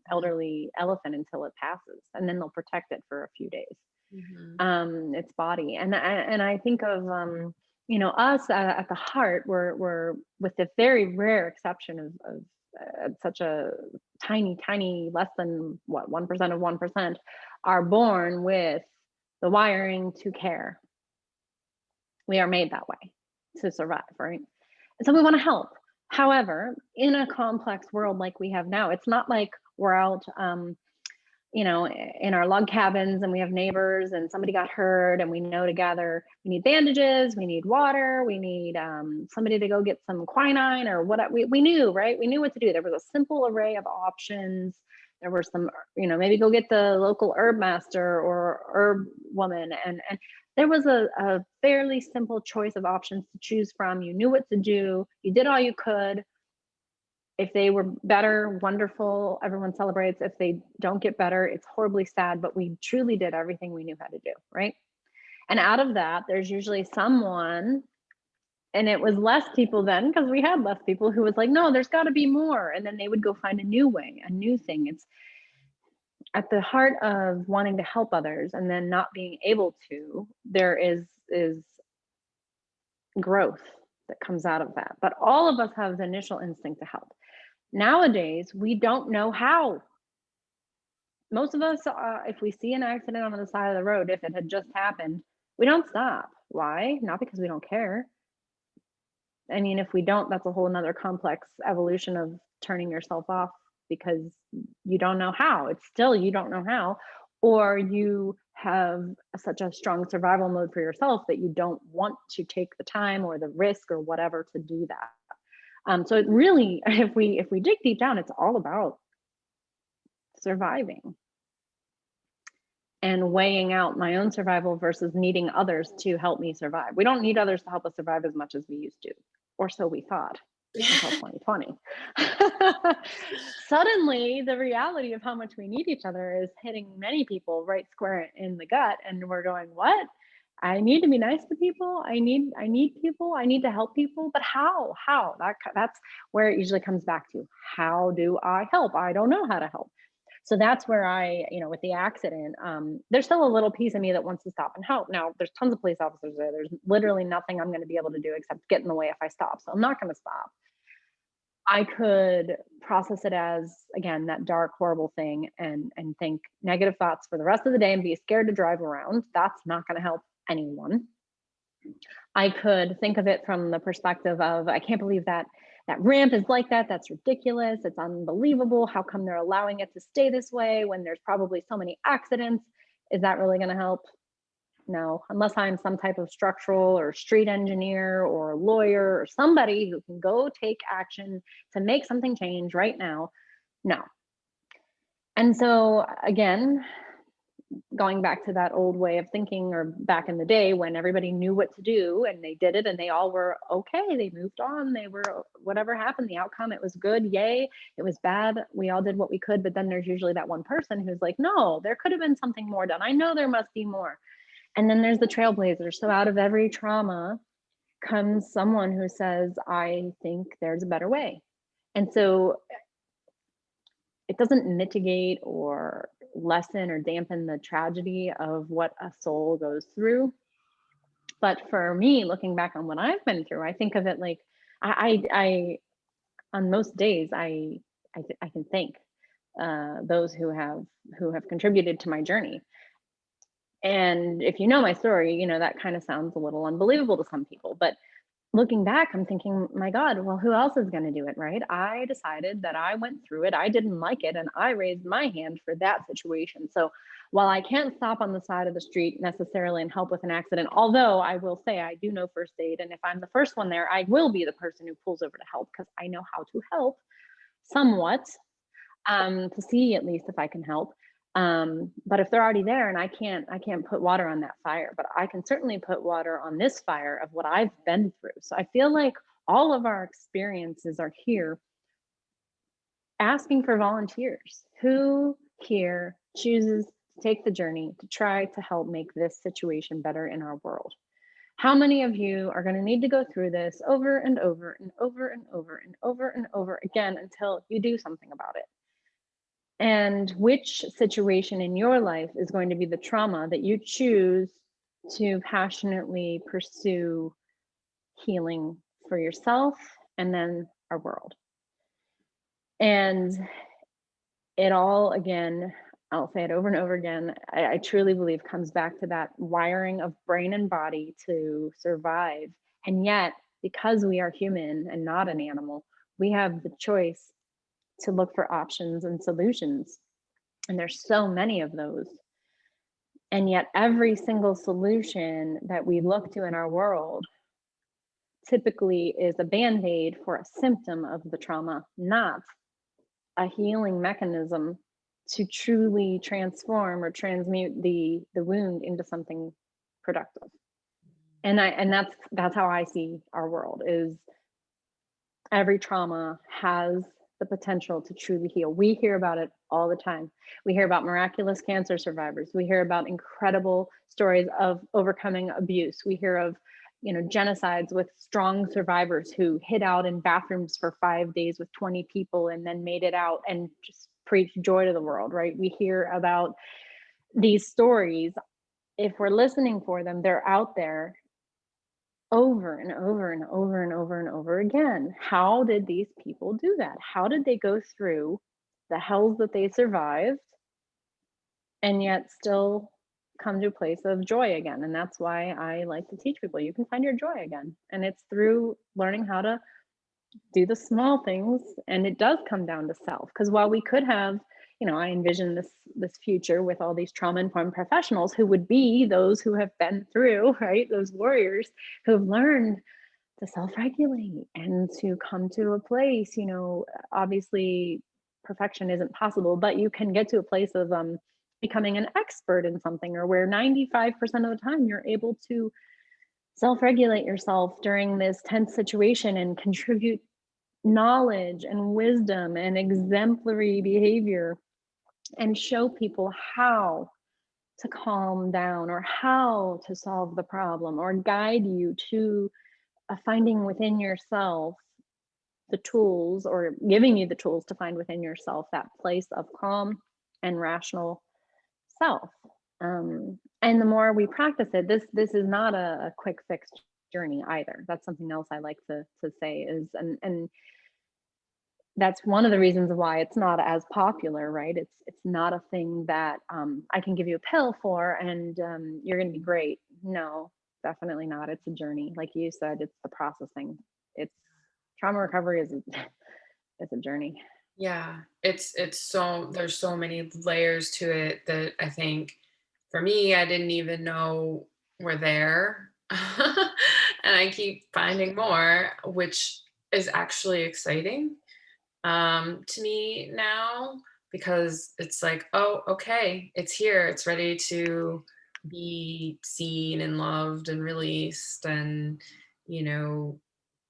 elderly elephant until it passes, and then they'll protect it for a few days, Mhm. its body. And I think of us at the heart, we're with the very rare exception of such a tiny less than what 1% of 1% are born with the wiring to care. We are made that way to survive, right? So we want to help. However, in a complex world like we have now, it's not like we're out in our log cabins and we have neighbors and somebody got hurt and we know together we need bandages, we need water, we need somebody to go get some quinine or what. We knew, right? We knew what to do. There was a simple array of options. There were some, maybe go get the local herb master or herb woman. And there was a fairly simple choice of options to choose from. You knew what to do. You did all you could. If they were better, wonderful, everyone celebrates. If they don't get better, it's horribly sad, but we truly did everything we knew how to do, right? And out of that, there's usually someone, and it was less people then because we had less people, who was like, no, there's got to be more. And then they would go find a new way, a new thing. It's at the heart of wanting to help others and then not being able to, there is growth that comes out of that. But all of us have the initial instinct to help. Nowadays, we don't know how. Most of us, if we see an accident on the side of the road, if it had just happened, we don't stop. Why? Not because we don't care. I mean, if we don't, that's a whole nother complex evolution of turning yourself off because you don't know how. It's still you don't know how, or you have such a strong survival mode for yourself that you don't want to take the time or the risk or whatever to do that. So it really, if we dig deep down, it's all about surviving and weighing out my own survival versus needing others to help me survive. We don't need others to help us survive as much as we used to, or so we thought until 2020. Suddenly, the reality of how much we need each other is hitting many people right square in the gut, and we're going, "What? I need to be nice to people. I need people. I need to help people, but how? How?" That's where it usually comes back to. How do I help? I don't know how to help. So that's where with the accident, there's still a little piece of me that wants to stop and help. Now, there's tons of police officers there. There's literally nothing I'm going to be able to do except get in the way if I stop. So I'm not going to stop. I could process it as, again, that dark, horrible thing and think negative thoughts for the rest of the day and be scared to drive around. That's not going to help anyone. I could think of it from the perspective of, I can't believe that ramp is like that. That's ridiculous. It's unbelievable. How come they're allowing it to stay this way when there's probably so many accidents? Is that really going to help? No, unless I'm some type of structural or street engineer or lawyer or somebody who can go take action to make something change right now. No. And so, again, going back to that old way of thinking, or back in the day when everybody knew what to do and they did it and they all were okay, they moved on, they were, whatever happened, the outcome, it was good, yay. It was bad, we all did what we could. But then there's usually that one person who's like, no, there could have been something more done, I know there must be more. And then there's the trailblazer. So out of every trauma comes someone who says, I think there's a better way. And so it doesn't mitigate or lessen or dampen the tragedy of what a soul goes through. But for me, looking back on what I've been through, I think of it like I on most days I can think, those who have contributed to my journey. And if you know my story, you know that kind of sounds a little unbelievable to some people, but looking back, I'm thinking, my God, well, who else is going to do it, right? I decided that I went through it. I didn't like it. And I raised my hand for that situation. So while I can't stop on the side of the street necessarily and help with an accident, although I will say I do know first aid. And if I'm the first one there, I will be the person who pulls over to help because I know how to help somewhat, to see at least if I can help. But if they're already there and I can't put water on that fire, but I can certainly put water on this fire of what I've been through. So I feel like all of our experiences are here asking for volunteers. Who here chooses to take the journey to try to help make this situation better in our world? How many of you are going to need to go through this over and over and over and over and over and over again until you do something about it? And which situation in your life is going to be the trauma that you choose to passionately pursue healing for yourself and then our world? And it all, again, I'll say it over and over again, I truly believe comes back to that wiring of brain and body to survive. And yet, because we are human and not an animal, we have the choice to look for options and solutions. And there's so many of those. And yet, every single solution that we look to in our world typically is a band aid for a symptom of the trauma, not a healing mechanism to truly transform or transmute the wound into something productive. And that's how I see our world is every trauma has the potential to truly heal. We hear about it all the time. We hear about miraculous cancer survivors. We hear about incredible stories of overcoming abuse. We hear of, genocides with strong survivors who hid out in bathrooms for 5 days with 20 people and then made it out and just preached joy to the world, right? We hear about these stories. If we're listening for them, they're out there over and over and over and over and over again. How did these people do that? How did they go through the hells that they survived and yet still come to a place of joy again? And that's why I like to teach people you can find your joy again. And it's through learning how to do the small things, and it does come down to self, because while we could have, I envision this future with all these trauma informed professionals who would be those who have been through, right, those warriors who have learned to self-regulate and to come to a place, obviously perfection isn't possible, but you can get to a place of becoming an expert in something, or where 95% of the time you're able to self-regulate yourself during this tense situation and contribute knowledge and wisdom and exemplary behavior and show people how to calm down or how to solve the problem or guide you to finding within yourself the tools, or giving you the tools to find within yourself that place of calm and rational self. And the more we practice it, this is not a quick fix journey either. That's something else I like to say is, and that's one of the reasons why it's not as popular, right? It's not a thing that I can give you a pill for and you're going to be great. No, definitely not. It's a journey, like you said. It's the processing. It's trauma recovery is it's a journey. Yeah, it's so there's so many layers to it that I think for me, I didn't even know were there. And I keep finding more, which is actually exciting to me now, because it's like, oh, okay, it's here. It's ready to be seen and loved and released and, you know,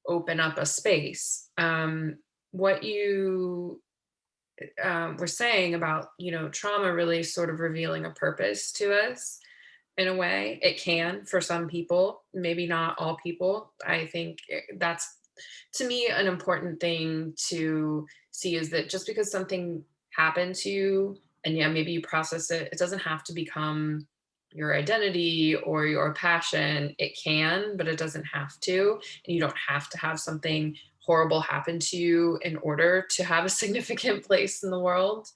open up a space. What you were saying about, trauma really sort of revealing a purpose to us in a way. It can for some people, maybe not all people. I think that's, to me, an important thing to see is that just because something happened to you and yeah, maybe you process it, it doesn't have to become your identity or your passion. It can, but it doesn't have to. And you don't have to have something horrible happen to you in order to have a significant place in the world,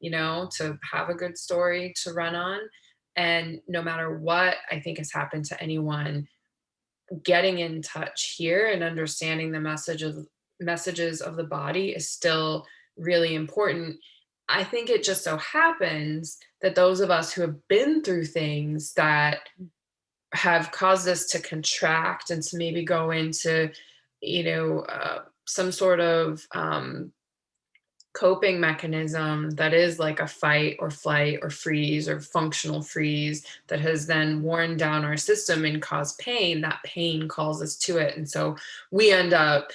to have a good story to run on. And no matter what I think has happened to anyone, getting in touch here and understanding the messages of the body is still really important. I think it just so happens that those of us who have been through things that have caused us to contract and to maybe go into, some sort of coping mechanism that is like a fight or flight or freeze or functional freeze that has then worn down our system and caused pain. That pain calls us to it. And so we end up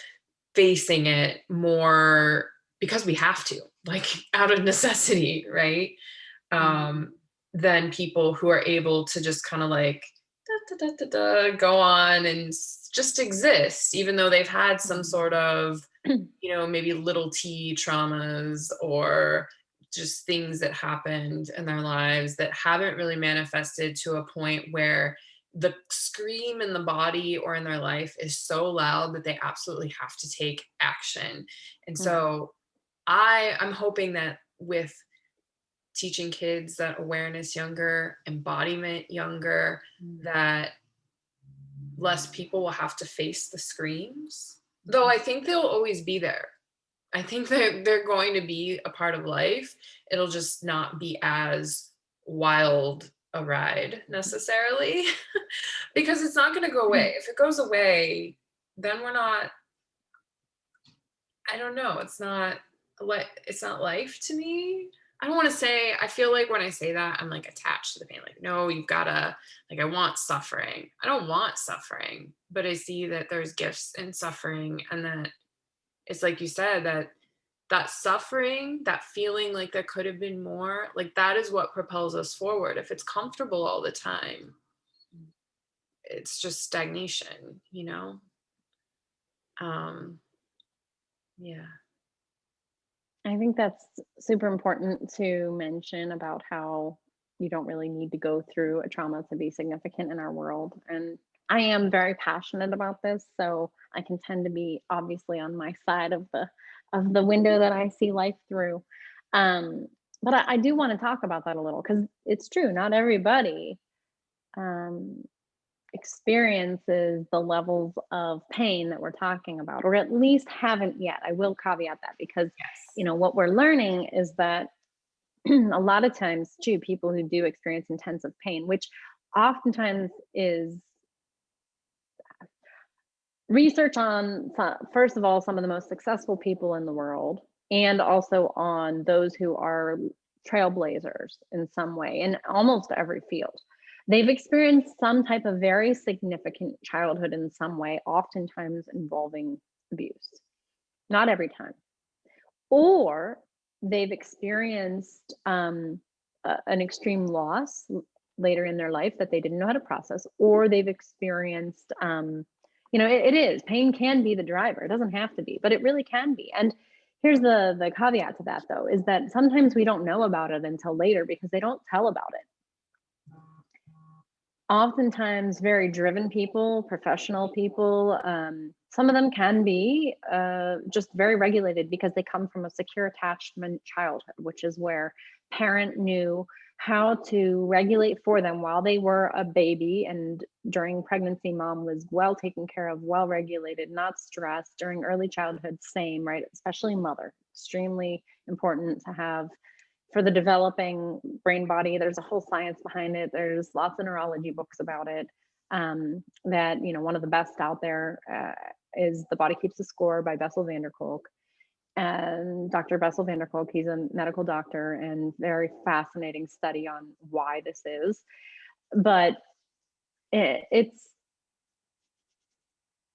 facing it more because we have to, like, out of necessity, right? Mhm. um, than people who are able to just kind of like go on and just exist, even though they've had some Mhm. sort of, maybe little t traumas or just things that happened in their lives that haven't really manifested to a point where the scream in the body or in their life is so loud that they absolutely have to take action. And Mhm. so I'm hoping that with teaching kids that awareness younger, embodiment younger, Mhm. that less people will have to face the screams. Though Mhm. I think they'll always be there. I think that they're going to be a part of life. It'll just not be as wild a ride necessarily because it's not going to go away. If it goes away, then we're not, I don't know, it's not life to me. I don't want to say, I feel like when I say that, I'm like attached to the pain. Like, no, you've gotta, like, I want suffering. I don't want suffering, but I see that there's gifts in suffering, and that it's like you said, that suffering, that feeling like there could have been more, like that is what propels us forward. If it's comfortable all the time, it's just stagnation. Um, yeah. I think that's super important to mention about how you don't really need to go through a trauma to be significant in our world. And I am very passionate about this, so I can tend to be obviously on my side of the window that I see life through. Um, but I do want to talk about that a little because it's true. Not everybody um, experiences the levels of pain that we're talking about, or at least haven't yet. I will caveat that because, Yes. what we're learning is that a lot of times, too, people who do experience intensive pain, which oftentimes is research on, first of all, some of the most successful people in the world, and also on those who are trailblazers in some way in almost every field. They've experienced some type of very significant childhood in some way, oftentimes involving abuse. Not every time. Or they've experienced an extreme loss later in their life that they didn't know how to process, or they've experienced, it is pain can be the driver. It doesn't have to be, but it really can be. And here's the caveat to that, though, is that sometimes we don't know about it until later because they don't tell about it. Oftentimes very driven people, professional people, some of them can be just very regulated because they come from a secure attachment childhood, which is where parent knew how to regulate for them while they were a baby, and during pregnancy mom was well taken care of, well regulated, not stressed. During early childhood, same, right? Especially mother, extremely important to have for the developing brain body. There's a whole science behind it. There's lots of neurology books about it. That one of the best out there is "The Body Keeps the Score" by Bessel van der Kolk. And Dr. Bessel van der Kolk, he's a medical doctor, and very fascinating study on why this is. But it, it's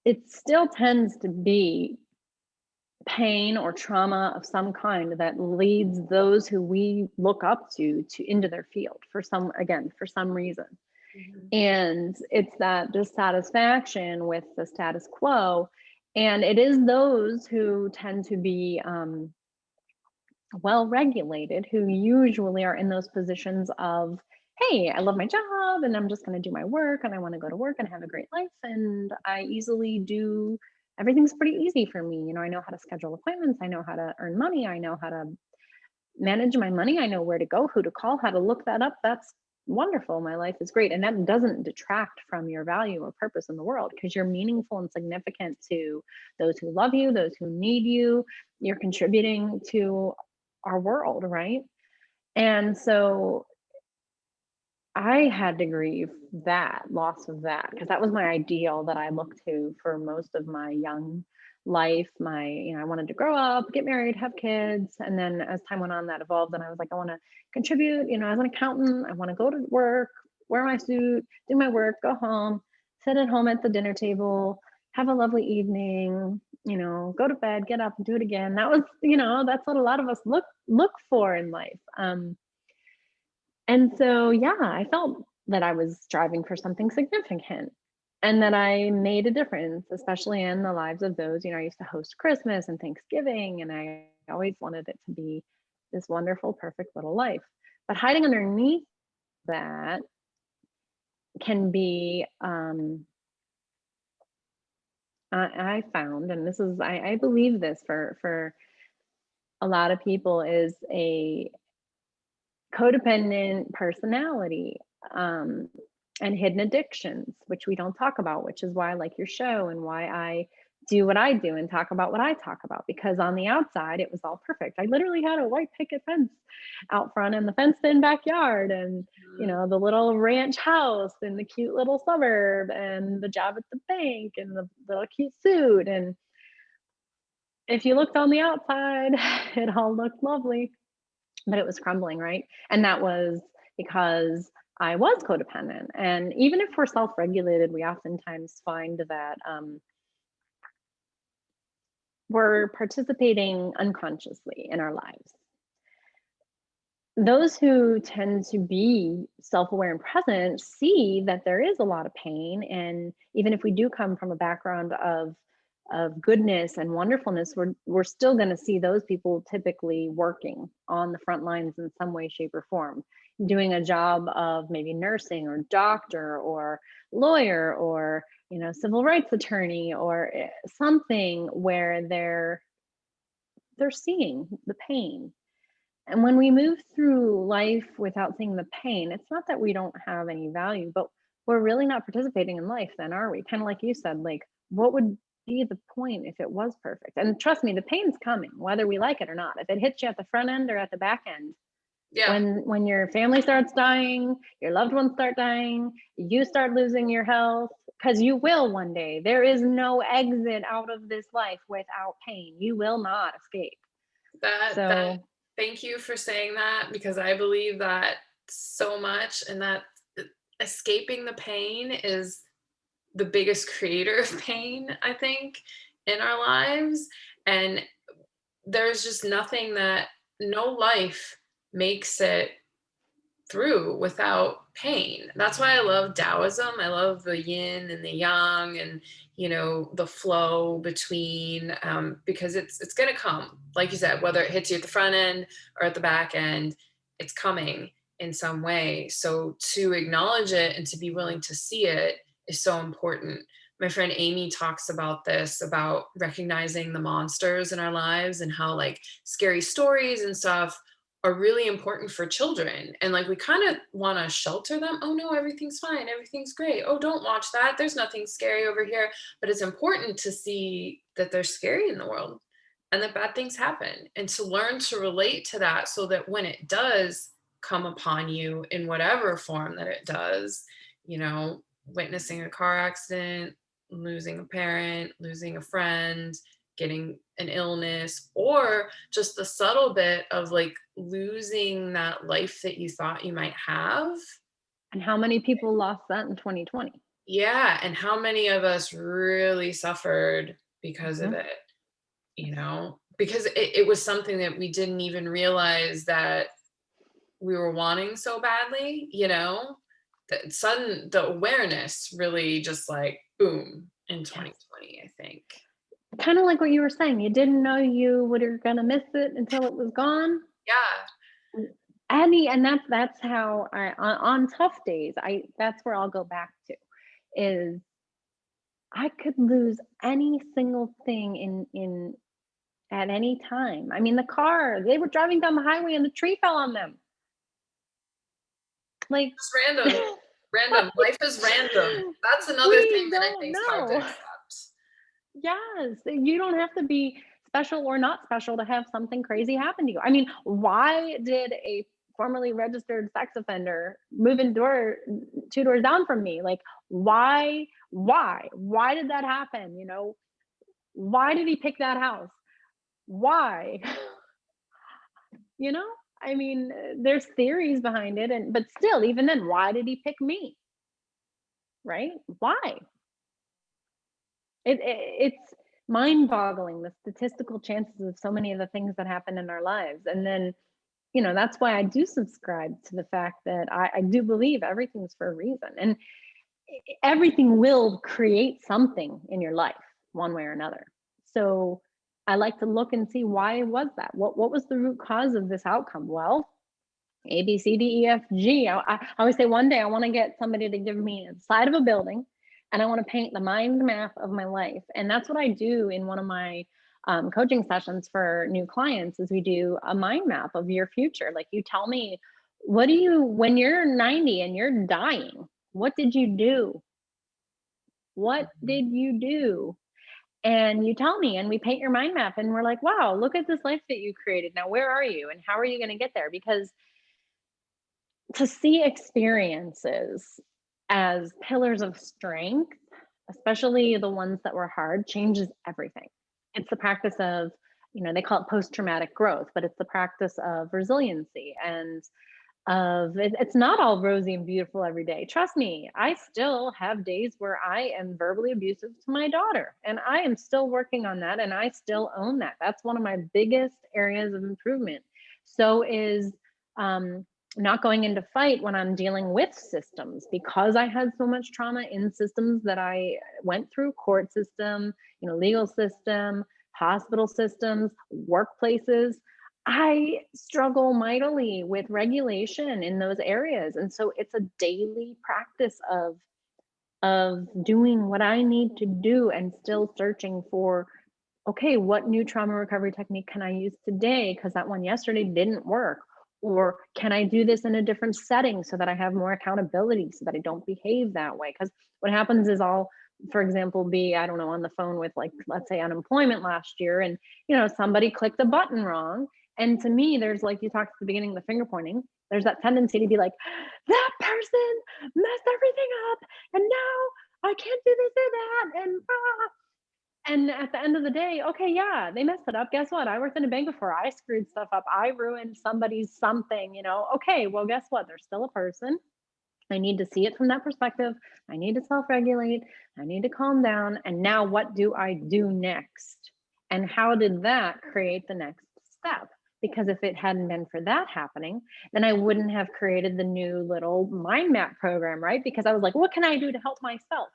it still tends to be pain or trauma of some kind that leads those who we look up to into their field for some reason. Mhm. And it's that dissatisfaction with the status quo, and it is those who tend to be well regulated who usually are in those positions of, hey, I love my job and I'm just going to do my work and I want to go to work and have a great life, and I easily do everything's pretty easy for me. You know, I know how to schedule appointments, I know how to earn money, I know how to manage my money, I know where to go, who to call, how to look that up. That's wonderful. My life is great. And that doesn't detract from your value or purpose in the world, because you're meaningful and significant to those who love you, those who need you. You're contributing to our world, right? And so I had to grieve that loss of that, because that was my ideal that I looked to for most of my young life. I wanted to grow up, get married, have kids. And then as time went on, that evolved. And I was like, I want to contribute, as an accountant. I want to go to work, wear my suit, do my work, go home, sit at home at the dinner table, have a lovely evening, go to bed, get up and do it again. That was, that's what a lot of us look for in life. And so, yeah, I felt that I was striving for something significant and that I made a difference, especially in the lives of those. I used to host Christmas and Thanksgiving, and I always wanted it to be this wonderful, perfect little life. But hiding underneath that can be, I found, and this is, I believe this for a lot of people, is a codependent personality, um, and hidden addictions, which we don't talk about, which is why I like your show and why I do what I do and talk about what I talk about. Because on the outside, it was all perfect. I literally had a white picket fence out front and the fenced in backyard and, Mhm. the little ranch house and the cute little suburb and the job at the bank and the little cute suit. And if you looked on the outside, it all looked lovely, but it was crumbling, right? And that was because I was codependent. And even if we're self regulated, we oftentimes find that we're participating unconsciously in our lives. Those who tend to be self aware and present see that there is a lot of pain. And even if we do come from a background of goodness and wonderfulness, we're still going to see those people typically working on the front lines in some way, shape, or form, doing a job of maybe nursing or doctor or lawyer or civil rights attorney or something where they're seeing the pain. And when we move through life without seeing the pain, it's not that we don't have any value, but we're really not participating in life then, are we? Kind of like you said, like, what would be the point if it was perfect? And trust me, the pain's coming, whether we like it or not. If it hits you at the front end or at the back end, Yeah, when your family starts dying, your loved ones start dying, you start losing your health, because you will one day. There is no exit out of this life without pain. You will not escape. that So, thank you for saying that because I believe that so much and that escaping the pain is the biggest creator of pain, I think, in our lives. And there's just nothing that no life makes it through without pain. That's why I love Taoism. I love the yin and the yang and the flow between because it's gonna come. Like you said, whether it hits you at the front end or at the back end, it's coming in some way. So to acknowledge it and to be willing to see it is so important. My friend Amy talks about this about recognizing the monsters in our lives and how like scary stories and stuff are really important for children. And like we kind of want to shelter them. Oh no, everything's fine. Everything's great. Oh, don't watch that. There's nothing scary over here. But it's important to see that there's scary in the world and that bad things happen and to learn to relate to that so that when it does come upon you in whatever form that it does, witnessing a car accident, losing a parent, losing a friend, getting an illness, or just the subtle bit of like losing that life that you thought you might have. and how many people lost that in 2020? Yeah. And how many of us really suffered because of Mhm. it, because it was something that we didn't even realize that we were wanting so badly. The awareness really just like boom in Yes. 2020, I think. Kind of like what you were saying. You didn't know you were gonna miss it until it was gone. Yeah. And that's how on tough days, that's where I'll go back to is I could lose any single thing in at any time. I mean, the car, they were driving down the highway and the tree fell on them. Like, Just random. Random. Life is random. That's another thing we that I don't think is hard to know. accept. Yes, you don't have to be special or not special to have something crazy happen to you. I mean, why did a formerly registered sex offender move in door 2 doors down from me? Like, why? Why did that happen? Why did he pick that house? Why? You know? I mean, there's theories behind it, and but still, even then, why did he pick me? Right? Why? It's mind-boggling, the statistical chances of so many of the things that happen in our lives. And then, that's why I do subscribe to the fact that I do believe everything's for a reason. And everything will create something in your life, one way or another. So I like to look and see, why was that? What was the root cause of this outcome? Well, A, B, C, D, E, F, G. I always say one day I want to get somebody to give me the side of a building, and I want to paint the mind map of my life. And that's what I do in one of my coaching sessions for new clients. Is we do a mind map of your future. Like, you tell me, what do you, when you're 90 and you're dying, what did you do? What Mhm. did you do? And you tell me, and we paint your mind map, and we're like, wow, look at this life that you created. Now, where are you, and how are you going to get there? Because to see experiences as pillars of strength, especially the ones that were hard, changes everything. It's the practice of, they call it post traumatic growth, but it's the practice of resiliency, and it's not all rosy and beautiful every day. Trust me, I still have days where I am verbally abusive to my daughter, and I am still working on that, and I still own that. That's one of my biggest areas of improvement. So is um, not going into fight when I'm dealing with systems, because I had so much trauma in systems that I went through: court system, legal system, hospital systems, workplaces. I struggle mightily with regulation in those areas. And so it's a daily practice of doing what I need to do, and still searching for, okay, what new trauma recovery technique can I use today? Because that one yesterday didn't work. Or can I do this in a different setting so that I have more accountability, so that I don't behave that way? Because what happens is, I'll, for example, be, I don't know, on the phone with, like, let's say, unemployment last year, and, somebody clicked a button wrong. And to me, there's, like you talked at the beginning, the finger pointing, there's that tendency to be like, that person messed everything up, and now I can't do this or that. And at the end of the day, okay, yeah, they messed it up. Guess what? I worked in a bank before. I screwed stuff up. I ruined somebody's something. Okay, well, guess what? They're still a person. I need to see it from that perspective. I need to self regulate. I need to calm down. And now, what do I do next? And how did that create the next step? Because if it hadn't been for that happening, then I wouldn't have created the new little mind map program, right? Because I was like, what can I do to help myself?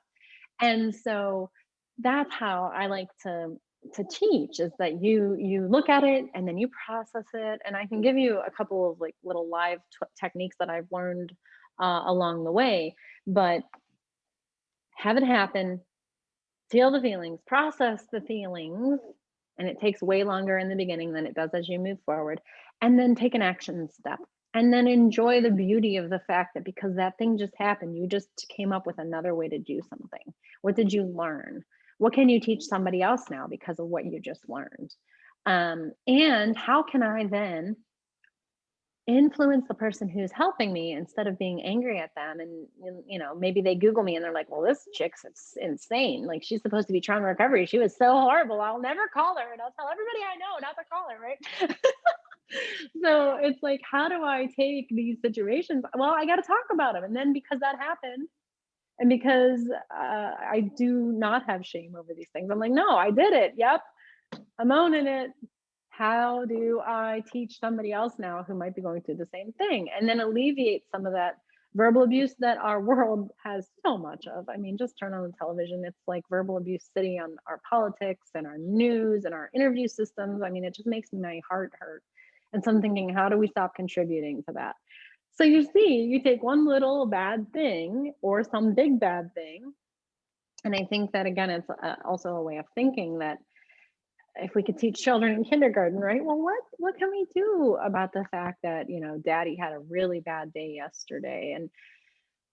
And so that's how I like to teach, is that you look at it and then you process it. And I can give you a couple of, like, little live techniques that I've learned along the way. But have it happen, feel the feelings, process the feelings, and it takes way longer in the beginning than it does as you move forward. And then take an action step. And then enjoy the beauty of the fact that, because that thing just happened, you just came up with another way to do something. What did you learn? What can you teach somebody else now because of what you just learned? And how can I then influence the person who's helping me, instead of being angry at them? And maybe they Google me and they're like, well, this chick's insane, like, she's supposed to be trauma recovery, she was so horrible, I'll never call her, and I'll tell everybody I know not to call her, right? So it's like, how do I take these situations? Well, I got to talk about them. And then, because that happened, and because I do not have shame over these things, I'm like, no, I did it, yep, I'm owning it. How do I teach somebody else now who might be going through the same thing, and then alleviate some of that verbal abuse that our world has so much of? I mean, just turn on the television, it's like verbal abuse city on our politics and our news and our interview systems. I mean, it just makes my heart hurt. And so I'm thinking, how do we stop contributing to that? So you see, you take one little bad thing or some big bad thing, And I think that again, it's also a way of thinking that if we could teach children in kindergarten, right? Well, what can we do about the fact that daddy had a really bad day yesterday, and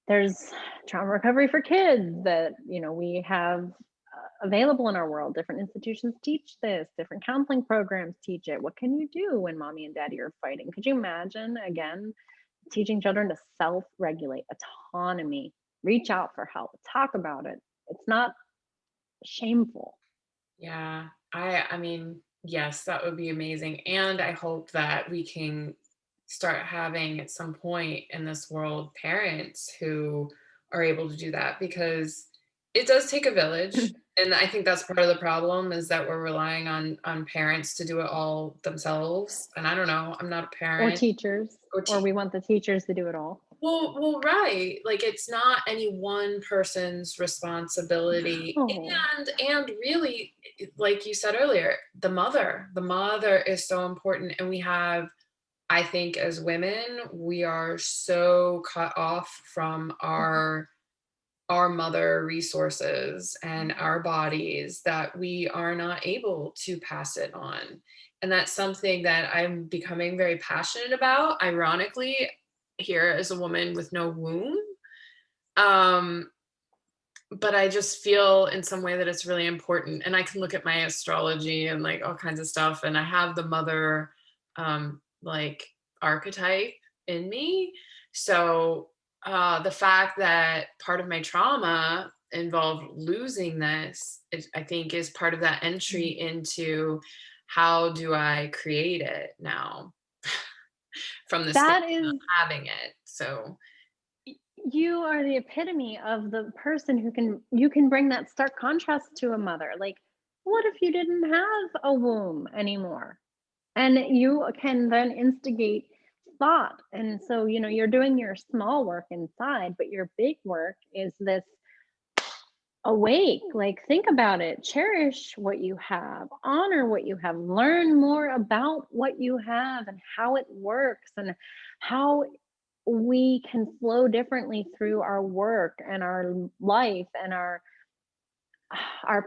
there's trauma recovery for kids that we have available in our world. Different institutions teach this, different counseling programs teach it. What can you do when mommy and daddy are fighting? Could you imagine again teaching children to self-regulate, autonomy, reach out for help, talk about it? It's not shameful. Yeah. I mean, yes, that would be amazing. And I hope that we can start having at some point in this world parents who are able to do that, because it does take a village. And I think that's part of the problem, is that we're relying on parents to do it all themselves. And I don't know, I'm not a Or parent teachers, or or we want the teachers to do it all. right. Like, it's not any one person's responsibility. Oh, And really, like you said earlier, the mother is so important. And we have, I think, as women, we are so cut off from our mother resources and our bodies that we are not able to pass it on. And that's something that I'm becoming very passionate about, ironically, here as a woman with no womb. Um, but I just feel in some way that it's really important. And I can look at my astrology and like all kinds of stuff, and I have the mother like archetype in me. So the fact that part of my trauma involved losing this, I think, is part of that entry mm. into how do I create it now from the state That of not is having it. So You are the epitome of the person who you can bring that stark contrast to a mother. Like, what if you didn't have a womb anymore? And you can then instigate thought. And so, you're doing your small work inside, but your big work is this awake. Like, think about it, cherish what you have, honor what you have, learn more about what you have and how it works, and how we can flow differently through our work and our life and our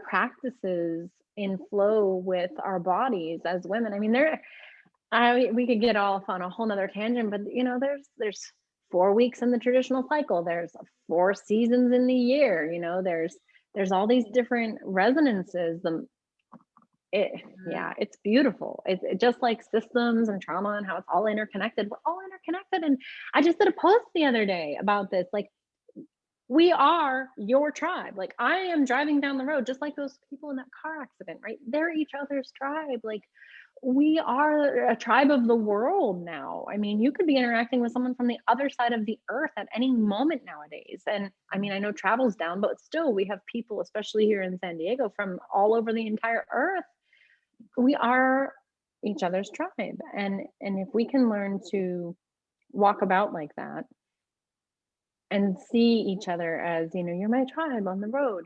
practices in flow with our bodies as women. I mean, we could get off on a whole nother tangent, but there's 4 weeks in the traditional cycle. There's 4 seasons in the year. There's all these different resonances. Yeah, it's beautiful. It just like systems and trauma and how it's all interconnected. We're all interconnected. And I just did a post the other day about this. Like, we are your tribe. Like, I am driving down the road, just like those people in that car accident, right? They're each other's tribe. Like, we are a tribe of the world now. I mean, you could be interacting with someone from the other side of the earth at any moment nowadays. And I mean, I know travel's down, but still, we have people, especially here in San Diego, from all over the entire earth. We are each other's tribe. And if we can learn to walk about like that and see each other as, you're my tribe on the road.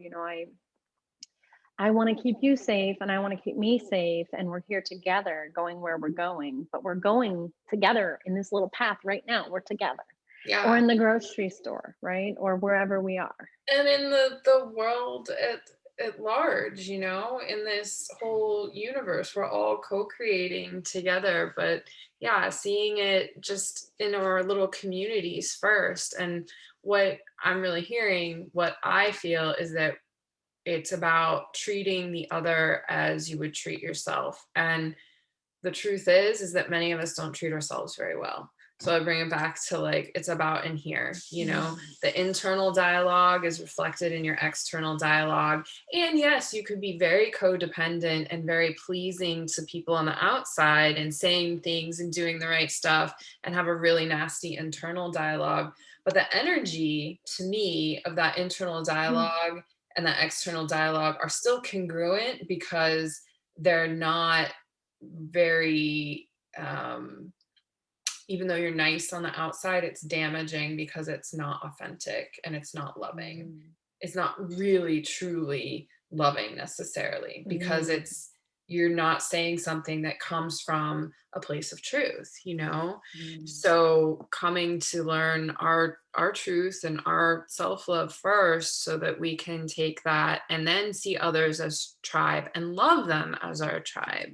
I want to keep you safe and I want to keep me safe, and we're here together going where we're going, but we're going together in this little path right now. We're together. Or yeah. in the grocery store, right? Or wherever we are. And in the world at large, in this whole universe, we're all co-creating together. But yeah, seeing it just in our little communities first. And what I'm really hearing, what I feel, is that it's about treating the other as you would treat yourself. And the truth is that many of us don't treat ourselves very well. So I bring it back to, like, it's about in here, the internal dialogue is reflected in your external dialogue. And yes, you could be very codependent and very pleasing to people on the outside and saying things and doing the right stuff and have a really nasty internal dialogue. But the energy, to me, of that internal Mm. dialogue and that external dialogue are still congruent, because they're not very even though you're nice on the outside, it's damaging because it's not authentic and it's not loving. Mm. It's not really truly loving necessarily, because Mm. you're not saying something that comes from a place of truth, you know? Mm. So coming to learn our truth and our self-love first so that we can take that and then see others as tribe and love them as our tribe.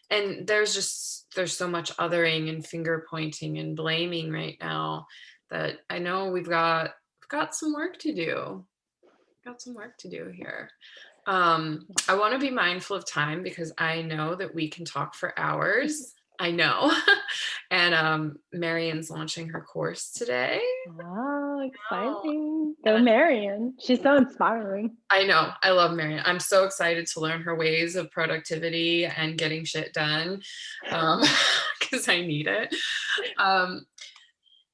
And there's so much othering and finger pointing and blaming right now that I know we've got some work to do. Got some work to do here. I want to be mindful of time because I know that we can talk for hours. I know. And Marion's launching her course today. Oh, Oh, exciting. and Go Marion. She's so inspiring. I know. I love Marion. I'm so excited to learn her ways of productivity and getting shit done. Because I need it. Um,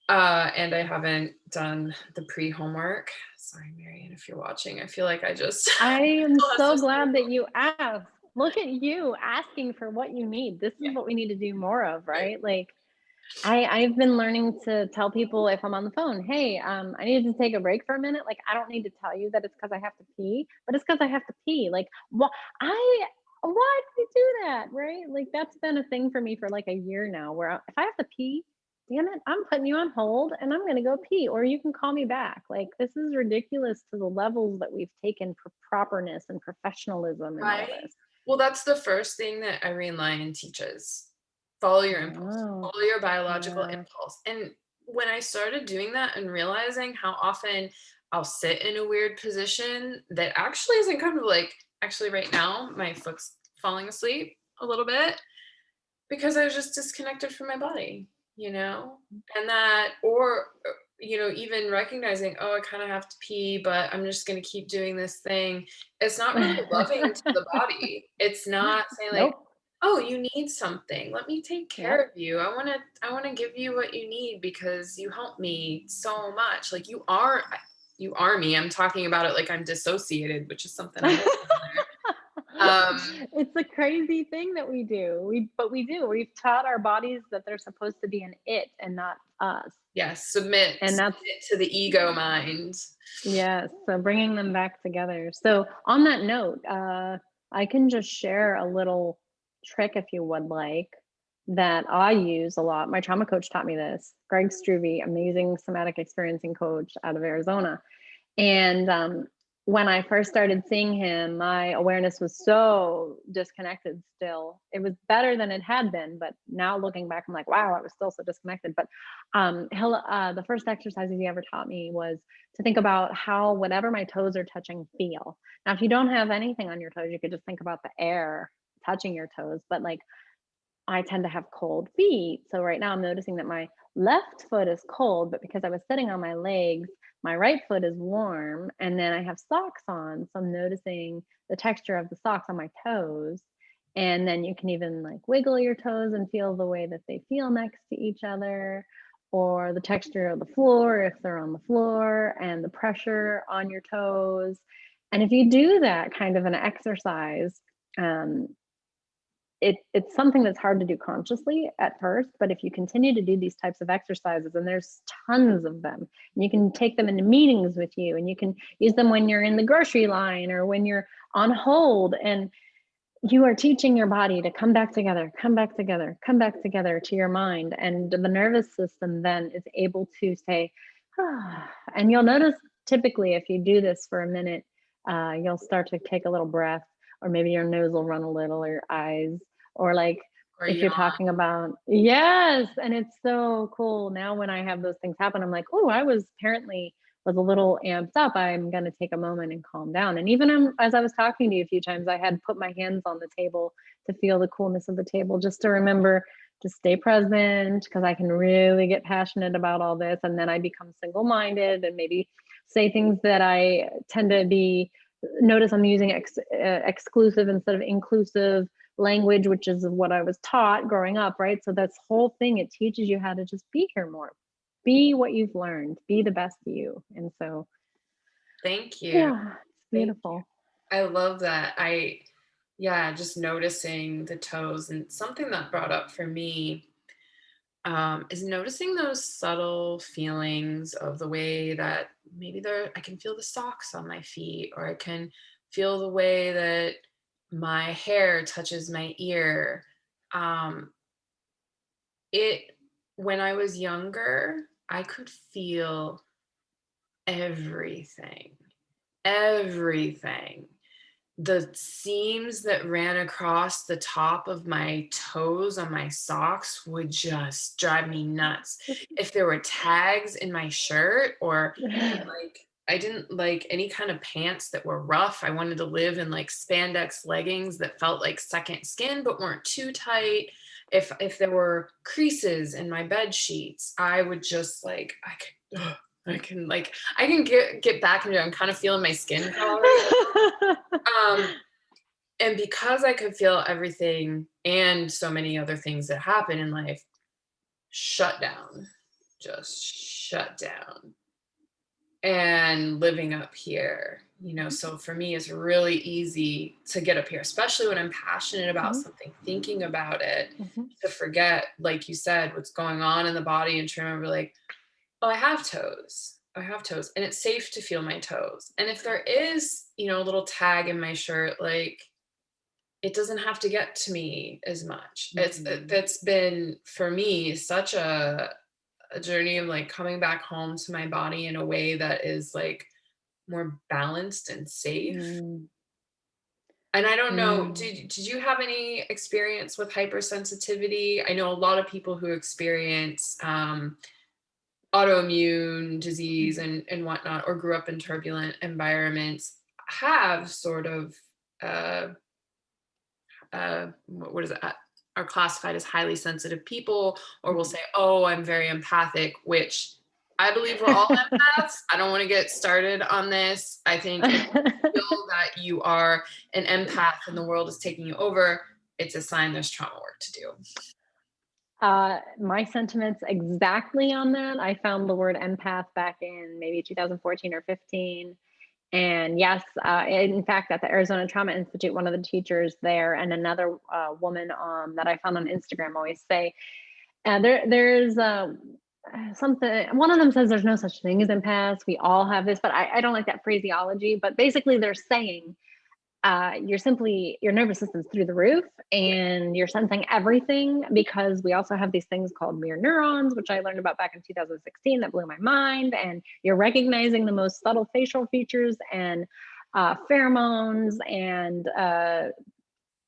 and I haven't done the pre-homework. Sorry, Marion, if you're watching. I feel like I just I am lost so this. glad that you asked. Look at you asking for what you need. This is what we need to do more of, right? Like I've been learning to tell people if I'm on the phone, hey, I need to take a break for a minute. Like I don't need to tell you that it's because I have to pee, but it's because I have to pee. Like I why did you do that? Right? Like that's been a thing for me for like a year now where if I have to pee, damn it, I'm putting you on hold and I'm gonna go pee, or you can call me back. Like this is ridiculous to the levels that we've taken for properness and professionalism and all Right? this. Well, that's the first thing that Irene Lyon teaches. Follow your impulse. Oh, Follow your biological yeah. impulse. And when I started doing that and realizing how often I'll sit in a weird position that actually isn't comfortable, like actually right now, my foot's falling asleep a little bit because I was just disconnected from my body, you know? And that, or, even recognizing, oh, I kind of have to pee, but I'm just going to keep doing this thing. It's not really loving to the body. It's not saying like, Nope. oh, you need something. Let me take care Yep. of you. I want to give you what you need because you help me so much. Like you are me. I'm talking about it like I'm dissociated, which is something I'm working on there. It's a crazy thing that we do. But we do. We've taught our bodies that they're supposed to be an it and not us. Yes, submit And that's submit to the ego mind. yes. So bringing them back together. So on that note, I can just share a little trick if you would like that I use a lot. My trauma coach taught me this. Greg Struve, amazing somatic experiencing coach out of Arizona. And when I first started seeing him, my awareness was so disconnected still. It was better than it had been, but now looking back, I'm like, wow, I was still so disconnected. But the first exercises he ever taught me was to think about how whatever my toes are touching feel. Now, if you don't have anything on your toes, you could just think about the air touching your toes. But like I tend to have cold feet. So right now I'm noticing that my left foot is cold, but because I was sitting on my legs, my right foot is warm. And then I have socks on. So I'm noticing the texture of the socks on my toes. And then you can even like wiggle your toes and feel the way that they feel next to each other, or the texture of the floor if they're on the floor, and the pressure on your toes. And if you do that kind of an exercise, um, it's something that's hard to do consciously at first, but if you continue to do these types of exercises, and there's tons of them, and you can take them into meetings with you, and you can use them when you're in the grocery line or when you're on hold, and you are teaching your body to come back together, come back together, come back together to your mind, and the nervous system then is able to say, ah, and you'll notice typically if you do this for a minute, you'll start to take a little breath, or maybe your nose will run a little, or your eyes, or like Or if you're yawn. talking about, yes, and it's so cool. Now when I have those things happen, I'm like, oh, I was apparently was a little amped up. I'm going to take a moment and calm down. And even as I was talking to you a few times, I had put my hands on the table to feel the coolness of the table, just to remember to stay present, because I can really get passionate about all this. And then I become single minded and maybe say things that I tend to be, notice I'm using exclusive instead of inclusive language, which is what I was taught growing up, right? So that's whole thing, it teaches you how to just be here more, be what you've learned, be the best you. And so Thank you. yeah, it's Thank you. beautiful. I love that. Yeah, just noticing the toes and something that brought up for me is noticing those subtle feelings of the way that maybe I can feel the socks on my feet, or I can feel the way that my hair touches my ear. Um, it when I was younger, I could feel everything, everything. The seams that ran across the top of my toes on my socks would just drive me nuts. If there were tags in my shirt, or like I didn't like any kind of pants that were rough. I wanted to live in like spandex leggings that felt like second skin but weren't too tight. If there were creases in my bed sheets, I would just like I can get back into it. I'm kind of feeling my skin crawling. Um, and because I could feel everything and so many other things that happen in life, shut down, just shut down. And living up here, so for me, it's really easy to get up here, especially when I'm passionate about Mhm, something, thinking about it, mhm, to forget, like you said, what's going on in the body and to remember, like, oh, I have toes. I have toes. And it's safe to feel my toes. And if there is, a little tag in my shirt, like, it doesn't have to get to me as much. mhm, That's been for me such a journey of like coming back home to my body in a way that is like more balanced and safe. mm, And I don't know, mm, did you have any experience with hypersensitivity? I know a lot of people who experience autoimmune disease mhm. and whatnot, or grew up in turbulent environments, have sort of uh, what is it? Are classified as highly sensitive people, or will Mhm. say, "Oh, I'm very empathic," which I believe we're all empaths. I don't want to get started on this. I think if you feel that you are an empath and the world is taking you over, it's a sign there's trauma work to do. My sentiments exactly on that. I found the word empath back in maybe 2014 or 15. And yes, in fact, at the Arizona Trauma Institute, one of the teachers there and another woman that I found on Instagram always say, there's something, one of them says there's no such thing as empaths. We all have this, but I don't like that phraseology. But basically, they're saying you're simply your nervous system's through the roof and you're sensing everything because we also have these things called mirror neurons, which I learned about back in 2016 that blew my mind. And you're recognizing the most subtle facial features and pheromones and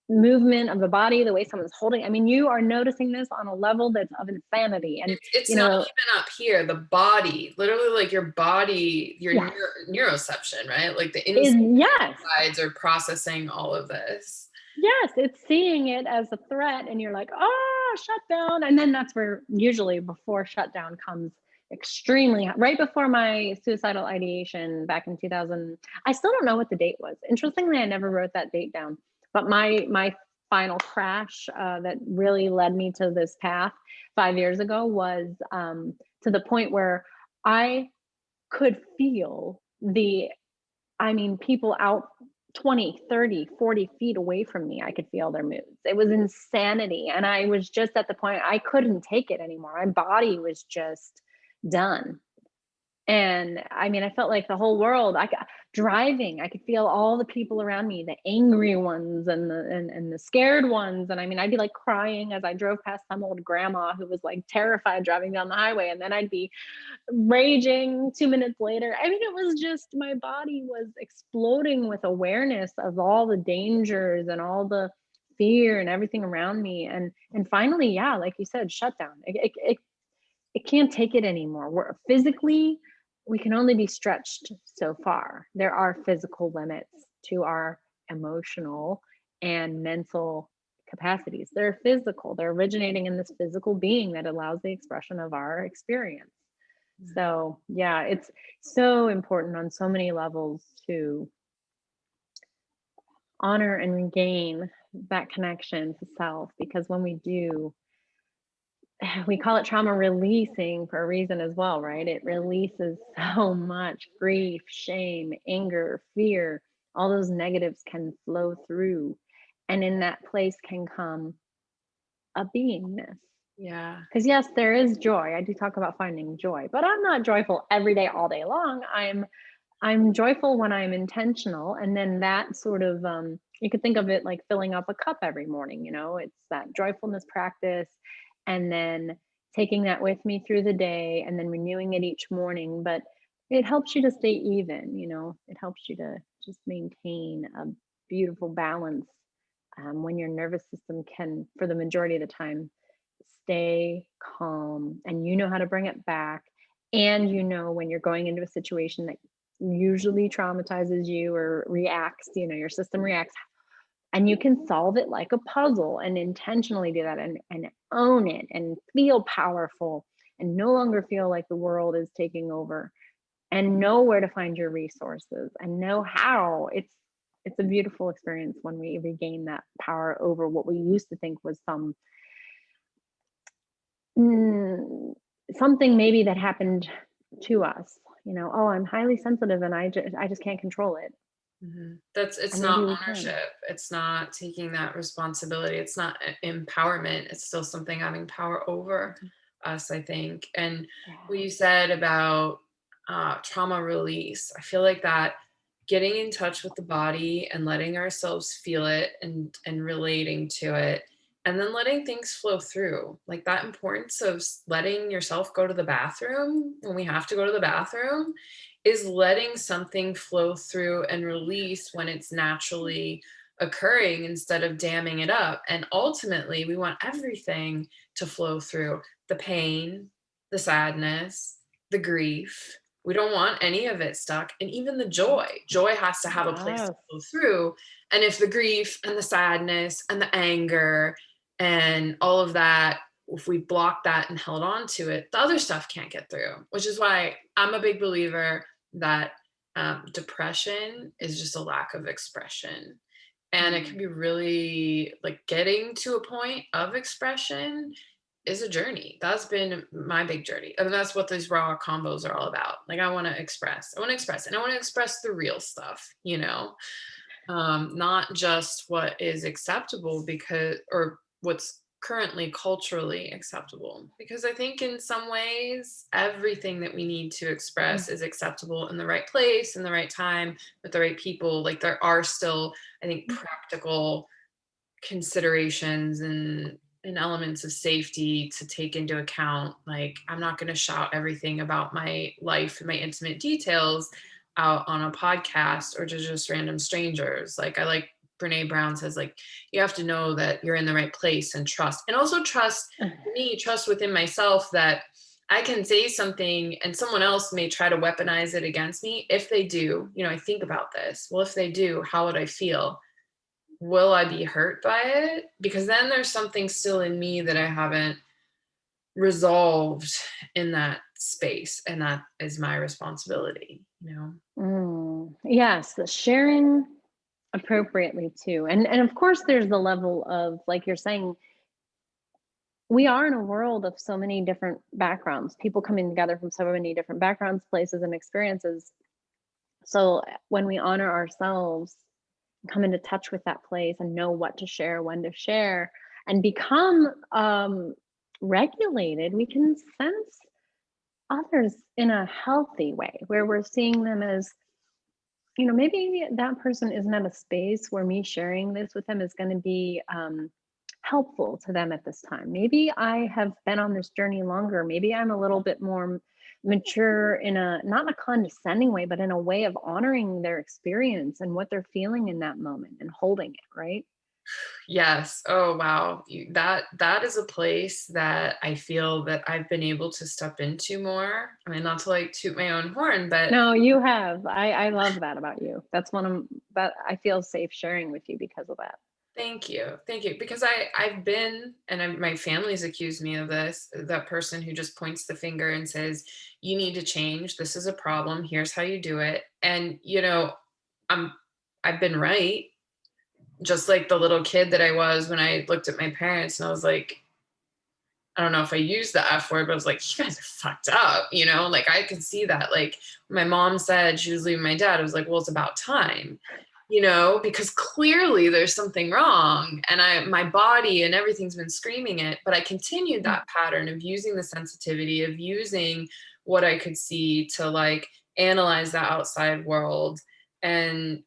movement of the body, the way someone's holding. I mean, you are noticing this on a level that's of insanity. And, It's you not know, even up here. The body, literally, like your body, your yes, neuroception, right? Like the is yes. insides are processing all of this. Yes, it's seeing it as a threat, and you're like, "Oh, shut down." And then that's where usually before shutdown comes extremely right before my suicidal ideation back in 2000. I still don't know what the date was. Interestingly, I never wrote that date down. But my final crash that really led me to this path 5 years ago was to the point where I could feel I mean, people out 20, 30, 40 feet away from me, I could feel their moods. It was insanity. And I was just at the point I couldn't take it anymore. My body was just done. And I mean, I felt like the whole world, driving, I could feel all the people around me, the angry ones and the scared ones. And I mean, I'd be like crying as I drove past some old grandma who was like terrified driving down the highway. And then I'd be raging 2 minutes later. I mean, it was just my body was exploding with awareness of all the dangers and all the fear and everything around me. And finally, yeah, like you said, shut down. It can't take it anymore. We're physically, we can only be stretched so far. There are physical limits to our emotional and mental capacities. They're physical, they're originating in this physical being that allows the expression of our experience. So, yeah, it's so important on so many levels to honor and regain that connection to self because when we do, we call it trauma releasing for a reason as well, right? It releases so much grief, shame, anger, fear. All those negatives can flow through. And in that place can come a beingness. Yeah. Because yes, there is joy. I do talk about finding joy, but I'm not joyful every day, all day long. I'm joyful when I'm intentional, and then that sort of You could think of it like filling up a cup every morning, it's that joyfulness practice, and then taking that with me through the day and then renewing it each morning. But it helps you to stay even, it helps you to just maintain a beautiful balance, when your nervous system can, for the majority of the time, stay calm, and you know how to bring it back. And when you're going into a situation that usually traumatizes you or reacts, your system reacts, and you can solve it like a puzzle and intentionally do that, and own it and feel powerful and no longer feel like the world is taking over, and know where to find your resources and know how. It's a beautiful experience when we regain that power over what we used to think was mm, something maybe that happened to us. Oh, I'm highly sensitive and I just can't control it. It's And maybe not we can. ownership. It's not taking that responsibility. It's not empowerment. It's still something having power over Mhm. us, I think. And what Yeah. you said about trauma release, I feel like that getting in touch with the body and letting ourselves feel it and relating to it, and then letting things flow through, like that importance of letting yourself go to the bathroom when we have to go to the bathroom, is letting something flow through and release when it's naturally occurring instead of damming it up. And ultimately, we want everything to flow through: the pain, the sadness, the grief. We don't want any of it stuck. And even the joy. Joy has to have a place to Yes. flow through. And if the grief and the sadness and the anger and all of that, if we blocked that and held on to it, the other stuff can't get through, which is why I'm a big believer that depression is just a lack of expression. And it can Mm. be really like getting to a point of expression is a journey. That's been my big journey. And that's what these raw combos are all about. Like, I want to express, and I want to express the real stuff, not just what is acceptable because, or what's currently culturally acceptable. Because I think in some ways, everything that we need to express is acceptable in the right place, in the right time, with the right people. Like, there are still, I think, practical considerations and elements of safety to take into account. Like, I'm not going to shout everything about my life and my intimate details out on a podcast or to just random strangers. Like, I like Brene Brown says, like, you have to know that you're in the right place and trust. And also trust me, trust within myself that I can say something and someone else may try to weaponize it against me. If they do, I think about this. Well, if they do, how would I feel? Will I be hurt by it? Because then there's something still in me that I haven't resolved in that space. And that is my responsibility. Yes, the sharing appropriately too. And of course there's the level of, like you're saying, we are in a world of so many different backgrounds, people coming together from so many different backgrounds, places, and experiences. So when we honor ourselves, come into touch with that place and know what to share, when to share, and become regulated, we can sense others in a healthy way where we're seeing them as, maybe that person isn't at a space where me sharing this with them is going to be helpful to them at this time. Maybe I have been on this journey longer. Maybe I'm a little bit more mature, in a not in a condescending way, but in a way of honoring their experience and what they're feeling in that moment and holding it, right? Yes. Oh, wow. That is a place that I feel that I've been able to step into more. I mean, not to like toot my own horn, but No, you have. I love that about you. That's one of that I feel safe sharing with you because of that. thank you. Thank you. Because I've been, and my family's accused me of this, that person who just points the finger and says, you need to change. This is a problem. Here's how you do it. And, I'm, I've been right. Just like the little kid that I was when I looked at my parents and I was like, I don't know if I used the F word, but I was like, you guys are fucked up, Like, I could see that. Like, my mom said she was leaving my dad. I was like, well, it's about time, because clearly there's something wrong. And my body and everything's been screaming it. But I continued Mm. that pattern of using the sensitivity, of using what I could see to like analyze the outside world. And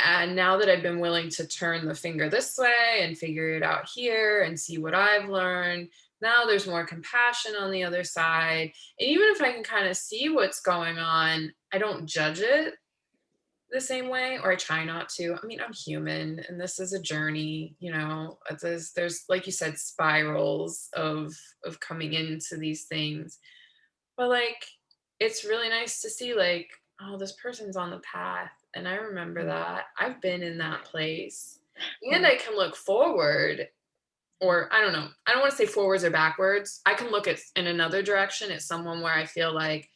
And now that I've been willing to turn the finger this way and figure it out here and see what I've learned, now there's more compassion on the other side. And even if I can kind of see what's going on, I don't judge it the same way, or I try not to. I mean, I'm human and this is a journey, there's like you said, spirals of coming into these things. But like, it's really nice to see, like, oh, this person's on the path. And I remember Mm. that. I've been in that place. And Yeah. I can look forward, or I don't know. I don't want to say forwards or backwards. I can look at in another direction at someone where I feel like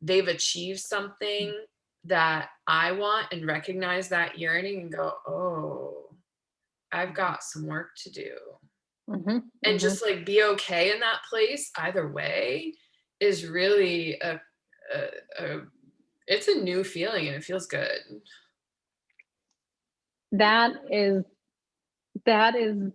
they've achieved Mm. something that I want and recognize that yearning and go, oh, I've got some work to do. Mhm, And mhm. just like be okay in that place either way is really a, a it's a new feeling and it feels good. That is that is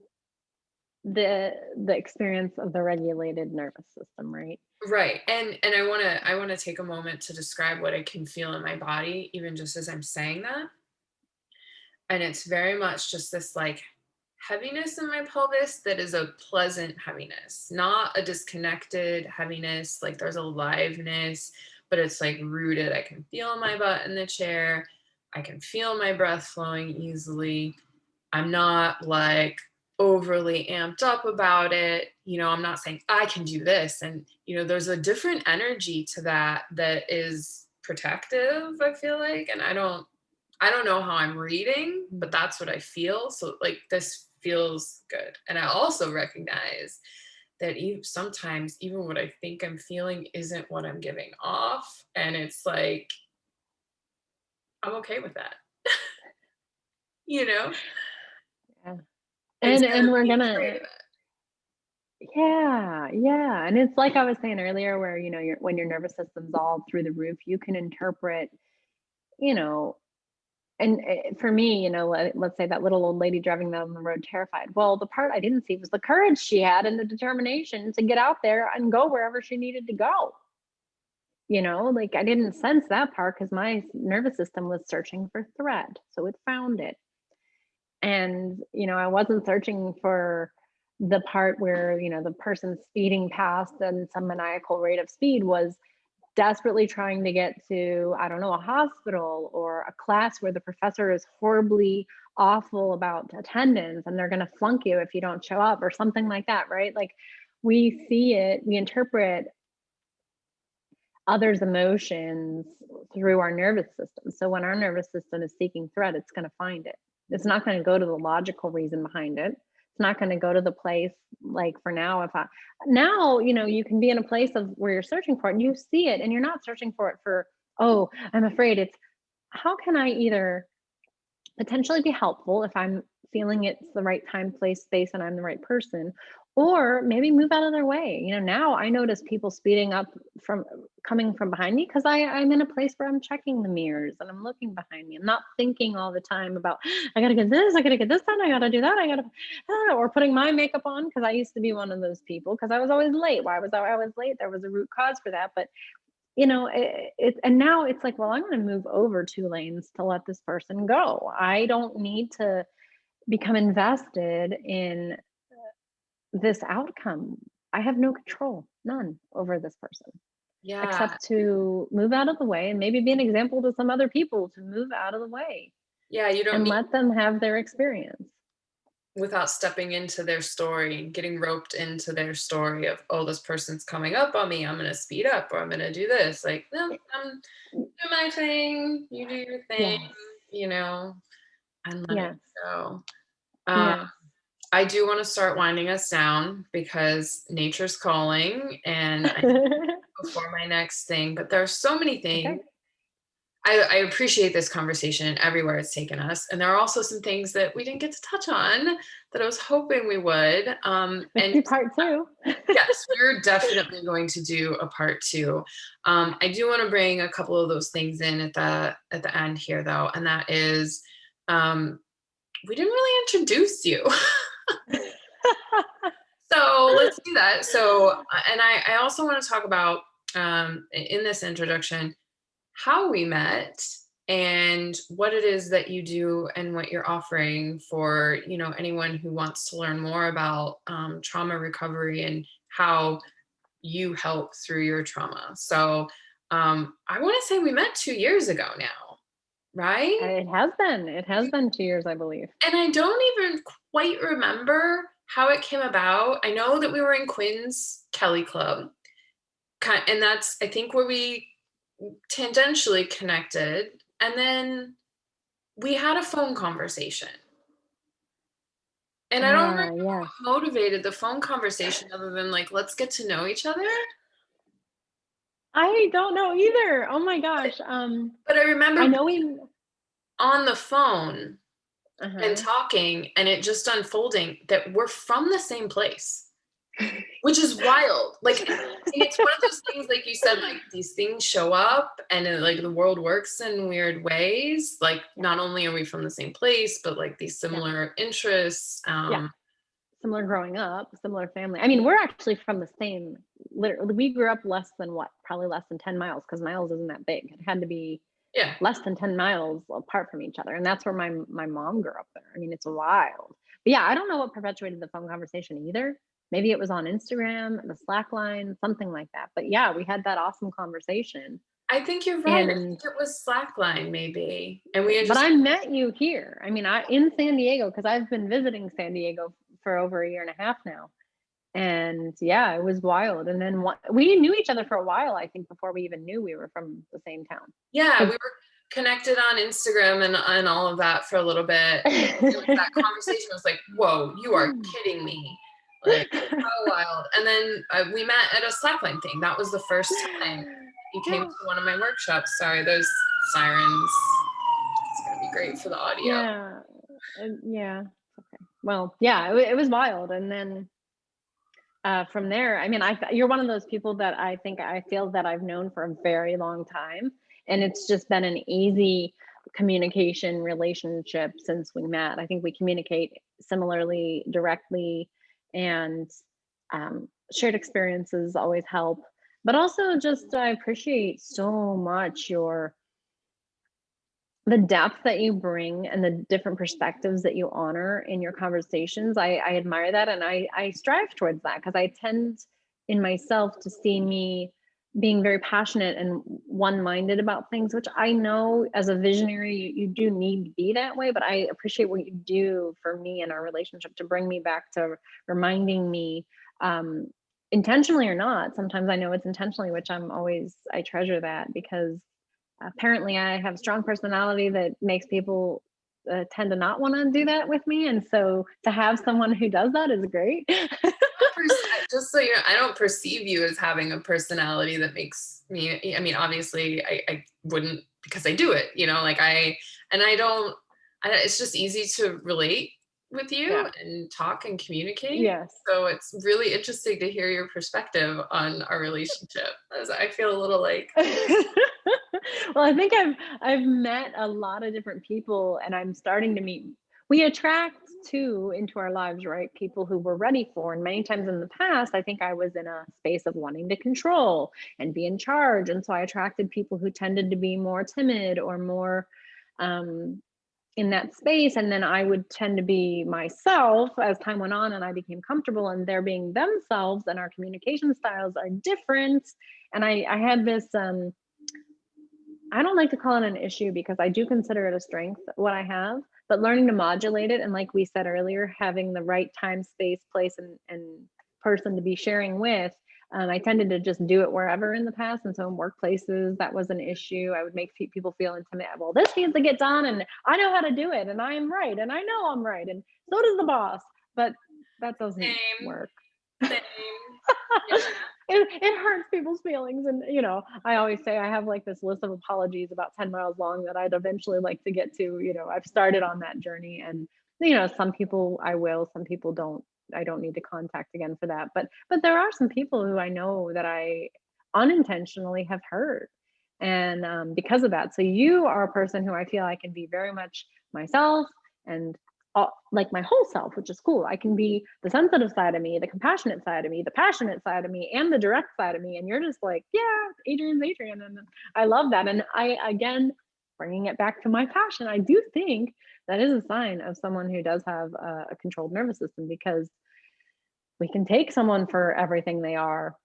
the experience of the regulated nervous system, right? Right. And I want to take a moment to describe what I can feel in my body even just as I'm saying that. And it's very much just this like heaviness in my pelvis that is a pleasant heaviness, not a disconnected heaviness. Like there's a aliveness, but it's like rooted. I can feel my butt in the chair. I can feel my breath flowing easily. I'm not like overly amped up about it. I'm not saying I can do this. And, there's a different energy to that that is protective, I feel like. And I don't know how I'm reading, but Mm. that's what I feel. So like this feels good. And I also recognize that sometimes even what I think I'm feeling isn't what I'm giving off. And it's like, I'm okay with that, you know? Yeah. Instead And of we're being afraid gonna of it. yeah, yeah, and it's like I was saying earlier where, when your nervous system's all through the roof, you can interpret, you know, and, for me, let's say that little old lady driving down the road terrified. Well, the part I didn't see was the courage she had and the determination to get out there and go wherever she needed to go. Like I didn't sense that part because my nervous system was searching for threat. So it found it. And, I wasn't searching for the part where, the person speeding past and some maniacal rate of speed was desperately trying to get to, I don't know, a hospital or a class where the professor is horribly awful about attendance and they're going to flunk you if you don't show up or something like that, right? Like we see it, we interpret others' emotions through our nervous system. So when our nervous system is seeking threat, it's going to find it. It's not going to go to the logical reason behind it. It's not going to go to the place like for now. If I now, you can be in a place of where you're searching for it and you see it and you're not searching for it for, oh, I'm afraid. It's how can I either potentially be helpful if I'm feeling it's the right time, place, space, and I'm the right person, or maybe move out of their way. Now I notice people speeding up from coming from behind me because I'm in a place where I'm checking the mirrors and I'm looking behind me. I'm not thinking all the time about I gotta get this, I gotta get this done, I gotta do that, I gotta or putting my makeup on because I used to be one of those people because I was always late. Why was I was late? There was a root cause for that, but and now it's like, well, I'm going to move over 2 lanes to let this person go. I don't need to become invested in this outcome. I have no control, none over this person, Yeah. except to move out of the way and maybe be an example to some other people to move out of the way Yeah. You don't and need let them have their experience. without stepping into their story, getting roped into their story of, oh, this person's coming up on me. I'm going to speed up or I'm going to do this. Like, no, I'm do my thing. You do your thing, Yes. you know, and let it Yes. go. Uh, Yes. I do want to start winding us down because nature's calling and I before my next thing, but there are so many things. Okay. I appreciate this conversation and everywhere it's taken us. And there are also some things that we didn't get to touch on that I was hoping we would. Let's And do part two. yes, we're definitely going to do a part two. I do want to bring a couple of those things in at the end here, though, and that is um, we didn't really introduce you. So let's do that. So, and I also want to talk about in this introduction how we met and what it is that you do and what you're offering for, anyone who wants to learn more about trauma recovery and how you help through your trauma. So I want to say we met 2 years ago now, right? It has been 2 years, I believe. And I don't even quite remember how it came about. I know that we were in Quinn's Kelly Club, and that's, I think, where we tangentially connected. And then we had a phone conversation. And I don't remember Yes. what motivated the phone conversation other than like, let's get to know each other. I don't know either. Oh my gosh. But I remember I know being we. on the phone and Uh-huh. talking and it just unfolding that we're from the same place, which is wild. Like, and it's one of those things, like you said, like these things show up and like the world works in weird ways. Like, Yeah. not only are we from the same place, but like these Yeah. similar interests. Yeah. Similar growing up, similar family. I mean, we're actually from the same. Literally, we grew up less than what? Probably less than 10 miles, because miles isn't that big. It had to be Yeah. less than 10 miles apart from each other, and that's where my mom grew up there. I mean, it's wild. But yeah, I don't know what perpetuated the phone conversation either. Maybe it was on Instagram, the Slack line, something like that. But yeah, we had that awesome conversation. I think you're right. I think And it was Slackline, maybe. And we had but just, I met you here. I mean, I in San Diego, because I've been visiting San Diego for over a year and a half now. And yeah, it was wild. And then we knew each other for a while, I think, before we even knew we were from the same town. yeah, we 'Cause were connected on Instagram and all of that for a little bit. It was that conversation. I was like, whoa, you are kidding me. Like, how wild. And then we met at a Slackline thing. That was the first time you came Yeah, to one of my workshops. Sorry, those sirens. It's going to be great for the audio. yeah, yeah. Okay. Well, yeah, it was wild. And then from there, I mean, you're one of those people that I feel that I've known for a very long time, and it's just been an easy communication relationship since we met. I think we communicate similarly, directly, and shared experiences always help. But also, just I appreciate so much the depth that you bring and the different perspectives that you honor in your conversations. I admire that, and I strive towards that, because I tend in myself to see me being very passionate and one-minded about things, which I know as a visionary you do need to be that way. But I appreciate what you do for me in our relationship to bring me back to reminding me, um, intentionally or not. Sometimes I know it's intentionally, which I treasure that, because apparently I have a strong personality that makes people tend to not want to do that with me. And so to have someone who does that is great. Just so you know, I don't perceive you as having a personality that makes me, I mean, obviously I wouldn't, because I do it, like and it's just easy to relate with you Yeah. and talk and communicate. Yes. So it's really interesting to hear your perspective on our relationship, as I feel a little like, Well, I think I've met a lot of different people, and I'm starting to meet. We attract too into our lives, right? People who we're ready for. And many times in the past, I think I was in a space of wanting to control and be in charge, and so I attracted people who tended to be more timid or more um, in that space. And then I would tend to be myself as time went on, and I became comfortable and they're being themselves, and our communication styles are different. And I had this I don't like to call it an issue, because I do consider it a strength, what I have, but learning to modulate it. And like we said earlier, having the right time, space, place, and person to be sharing with. I tended to just do it wherever in the past. And so in workplaces, that was an issue. I would make people feel intimidated. Well, this needs to get done, and I know how to do it, and I am right, and I know I'm right, and so does the boss. But that doesn't same, work. same. Yeah. It hurts people's feelings. And I always say I have like this list of apologies about 10 miles long that I'd eventually like to get to. I've started on that journey. And some people I will, some people don't. I don't need to contact again for that. But there are some people who I know that I unintentionally have hurt, and because of that. So you are a person who I feel I can be very much myself, and like my whole self, which is cool. I can be the sensitive side of me, the compassionate side of me, the passionate side of me, and the direct side of me. And you're just like, yeah, Adrienne's Adrienne. And I love that. And I, again, bringing it back to my passion, I do think that is a sign of someone who does have a controlled nervous system, because we can take someone for everything they are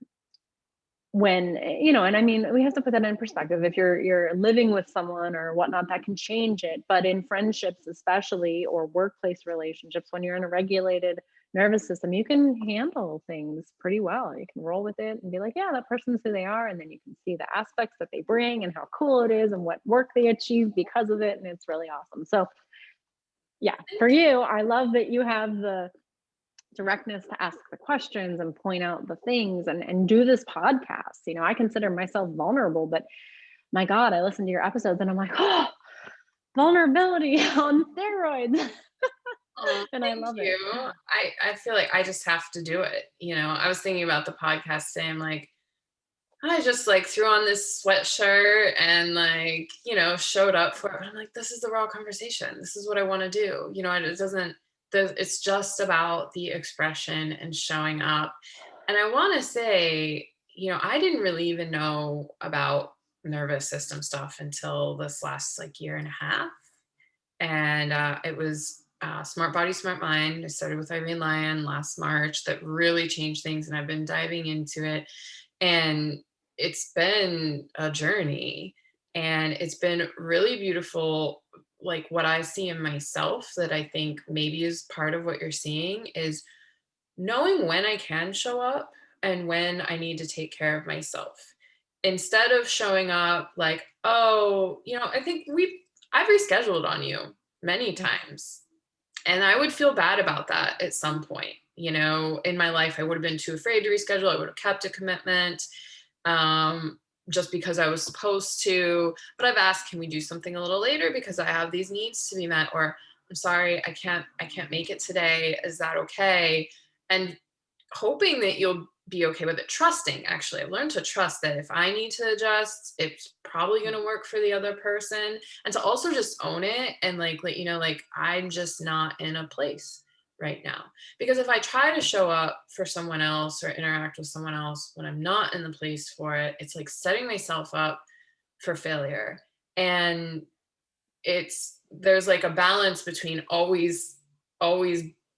when, and I mean, we have to put that in perspective. If you're living with someone or whatnot, that can change it, but in friendships especially, or workplace relationships, when you're in a regulated nervous system, you can handle things pretty well. You can roll with it and be like, yeah, that person's who they are, and then you can see the aspects that they bring and how cool it is and what work they achieve because of it, and it's really awesome. So yeah, for Thank you. you, I love that you have the directness to ask the questions and point out the things, and do this podcast. I consider myself vulnerable, but my God, I listen to your episodes and I'm like, oh, vulnerability on steroids. Oh, And I thank love it. you. I feel like I just have to do it. I was thinking about the podcast today. I'm like, I just like threw on this sweatshirt and like, showed up for it. I'm like, this is the raw conversation. This is what I want to do. It doesn't, it's just about the expression and showing up. And I want to say, I didn't really even know about nervous system stuff until this last like year and a half. And it was Smart Body, Smart Mind. I started with Irene Lyon last March. That really changed things, and I've been diving into it. And it's been a journey, and it's been really beautiful. Like what I see in myself that I think maybe is part of what you're seeing is knowing when I can show up and when I need to take care of myself. Instead of showing up like, oh, I think I've rescheduled on you many times. And I would feel bad about that at some point. In my life, I would have been too afraid to reschedule. I would have kept a commitment um, just because I was supposed to. But I've asked, can we do something a little later because I have these needs to be met? Or I'm sorry, I can't make it today. Is that okay? And hoping that you'll be okay with it. Trusting, actually. I've learned to trust that if I need to adjust, it's probably going to work for the other person. And to also just own it and like let you know, like, I'm just not in a place right now. Because if I try to show up for someone else or interact with someone else when I'm not in the place for it, it's like setting myself up for failure. And there's like a balance between always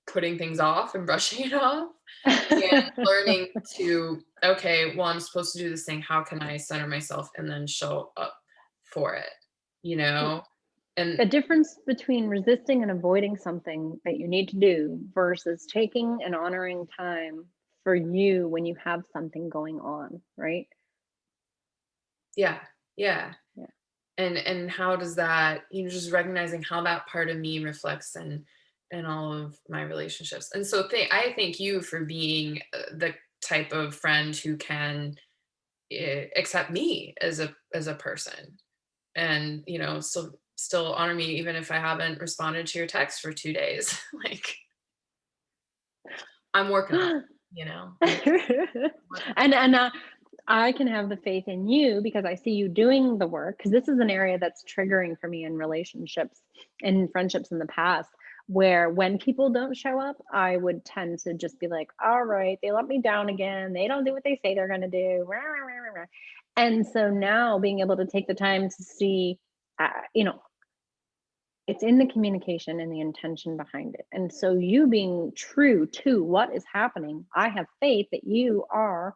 putting things off and brushing it off, and learning to, okay, well, I'm supposed to do this thing. How can I center myself and then show up for it? You know? And The difference between resisting and avoiding something that you need to do versus taking and honoring time for you when you have something going on, right? yeah, yeah. Yeah. And how does that, just recognizing how that part of me reflects in all of my relationships. And so I thank you for being the type of friend who can accept me as a person, and still honor me even if I haven't responded to your text for 2 days. Like, I'm working on it. Working on And I can have the faith in you because I see you doing the work, because this is an area that's triggering for me in relationships and friendships in the past, where when people don't show up, I would tend to just be like, all right, they let me down again, they don't do what they say they're going to do, rah, rah, rah, rah, rah. And so now being able to take the time to see, uh, you know it's in the communication and the intention behind it. And so you being true to what is happening, I have faith that you are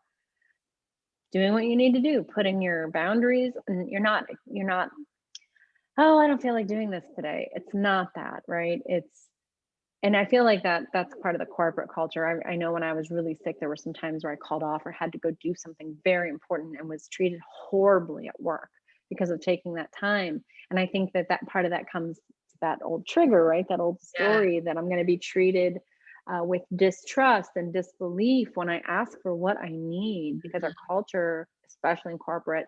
doing what you need to do, putting your boundaries, and you're not, oh, I don't feel like doing this today. It's not that, right? And I feel like that's part of the corporate culture. I know when I was really sick, there were some times where I called off or had to go do something very important and was treated horribly at work because of taking that time. And I think that part of that comes to that old trigger, right? That old yeah. story that I'm going to be treated with distrust and disbelief when I ask for what I need, because our culture, especially in corporate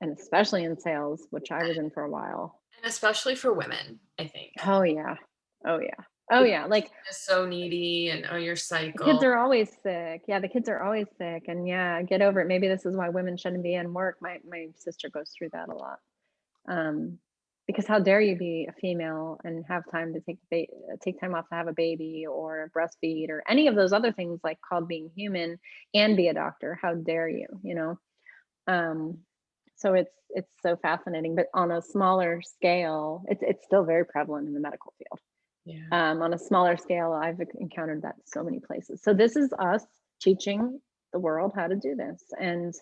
and especially in sales, which I was in for a while. And especially for women, I think. Oh yeah. Oh yeah. Oh yeah. Like, Is so needy, and your the kids cycle. are always sick. Yeah, the kids are always sick. And yeah, get over it. Maybe this is why women shouldn't be in work. My sister goes through that a lot. Um, because how dare you be a female and have time to take time off to have a baby or breastfeed or any of those other things like called being human, and be a doctor? How dare you? Um, So it's so fascinating, but on a smaller scale, it's still very prevalent in the medical field. Yeah. On a smaller scale, I've encountered that so many places. So this is us teaching the world how to do this. And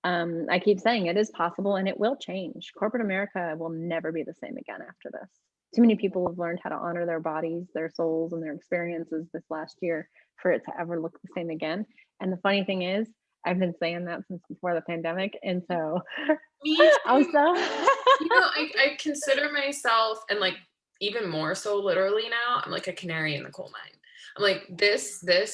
Yeah. I keep saying it is possible and it will change. Corporate America will never be the same again after this. Too many people have learned how to honor their bodies, their souls, and their experiences this last year for it to ever look the same again. And the funny thing is, I've been saying that since before the pandemic. And so Me I'm too. so I consider myself, and like even more so literally now, I'm like a canary in the coal mine. I'm like,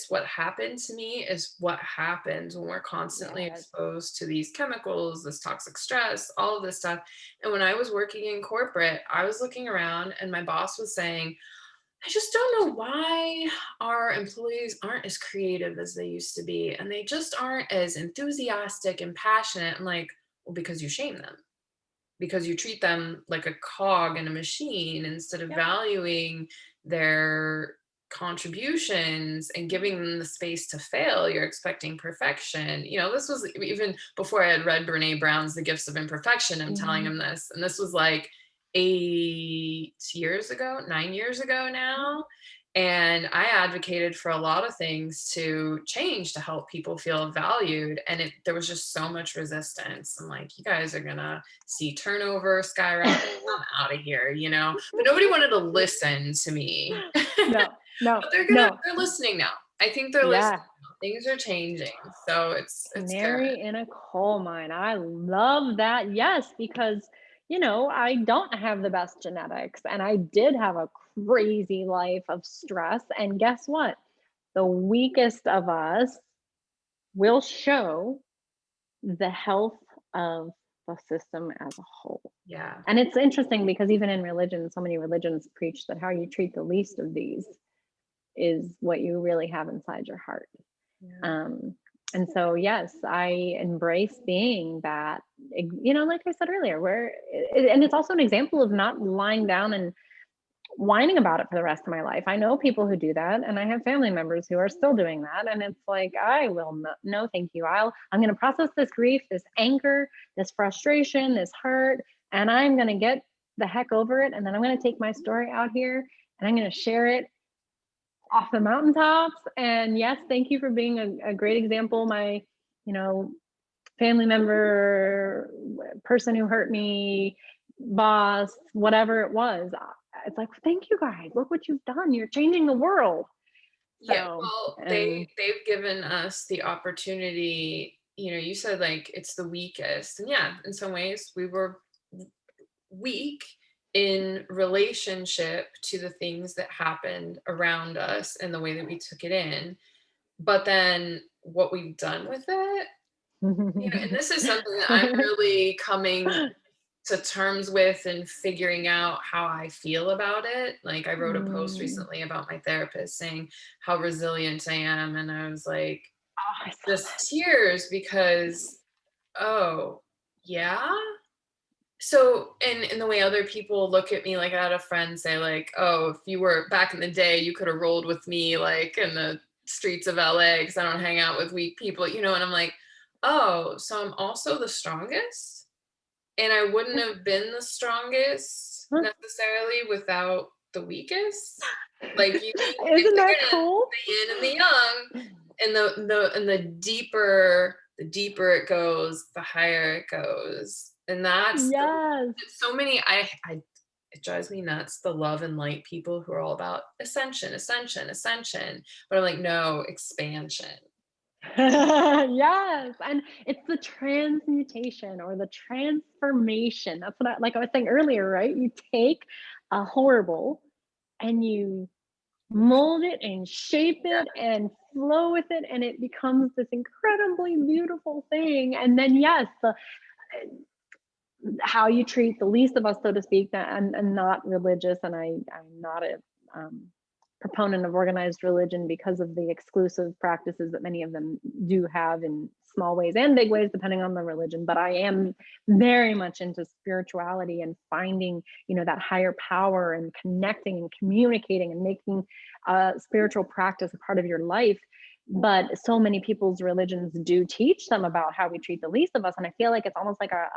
what happened to me is what happens when we're constantly yes. exposed to these chemicals, this toxic stress, all of this stuff. And when I was working in corporate, I was looking around and my boss was saying, I just don't know why our employees aren't as creative as they used to be. And they just aren't as enthusiastic and passionate. I'm like, well, because you shame them, because you treat them like a cog in a machine instead of Yep. valuing their contributions and giving them the space to fail. You're expecting perfection. This was even before I had read Brene Brown's The Gifts of Imperfection. I'm telling Mhm. him this, and this was like 8 years ago, 9 years ago now. And I advocated for a lot of things to change to help people feel valued. And there was just so much resistance. I'm like, you guys are going to see turnover skyrocket. I'm out of here. But nobody wanted to listen to me. No, no, But no. they're listening now. I think they're listening Yeah. now. Things are changing. So it's good. Canary in a coal mine. I love that. Yes, because I don't have the best genetics and I did have a crazy life of stress. And guess what? The weakest of us will show the health of the system as a whole. Yeah. And it's interesting because even in religion, so many religions preach that how you treat the least of these is what you really have inside your heart. Yeah. Um, and so, yes, I embrace being that, like I said earlier, and it's also an example of not lying down and whining about it for the rest of my life. I know people who do that, and I have family members who are still doing that. And it's like, I will not, no, thank you. I'm going to process this grief, this anger, this frustration, this hurt, and I'm going to get the heck over it. And then I'm going to take my story out here and I'm going to share it off the mountaintops. And yes, thank you for being a great example. My, you know, family member, person who hurt me, boss, whatever it was. It's like, thank you guys. Look what you've done. You're changing the world. Yeah, So, well, and they've given us the opportunity. You said like it's the weakest, and yeah, in some ways we were weak in relationship to the things that happened around us and the way that we took it in. But then what we've done with it, and this is something that I'm really coming to terms with and figuring out how I feel about it. Like I wrote a post Mm. recently about my therapist saying how resilient I am. And I was like, Oh, I saw just tears because, oh, yeah. So, and the way other people look at me, like I had a friend say, like, oh, if you were back in the day, you could have rolled with me, like in the streets of LA, because I don't hang out with weak people. And I'm like, oh, so I'm also the strongest? And I wouldn't that. have been the strongest Huh? necessarily without the weakest. Like you need if Isn't that they're gonna cool? the yin and the yang, and the deeper it goes, the higher it goes. And Yes. so many I it drives me nuts, the love and light people who are all about ascension, ascension, ascension. But I'm like, no, expansion. Yes, and it's the transmutation or the transformation. That's what like I was saying earlier, right? You take a horrible and you mold it and shape it and flow with it, and it becomes this incredibly beautiful thing. And then, yes, how you treat the least of us, so to speak. That I'm not religious, and I'm not a um, proponent of organized religion because of the exclusive practices that many of them do have in small ways and big ways, depending on the religion. But I am very much into spirituality and finding, that higher power and connecting and communicating and making spiritual practice a part of your life. but so many people's religions do teach them about how we treat the least of us. And I feel like it's almost like a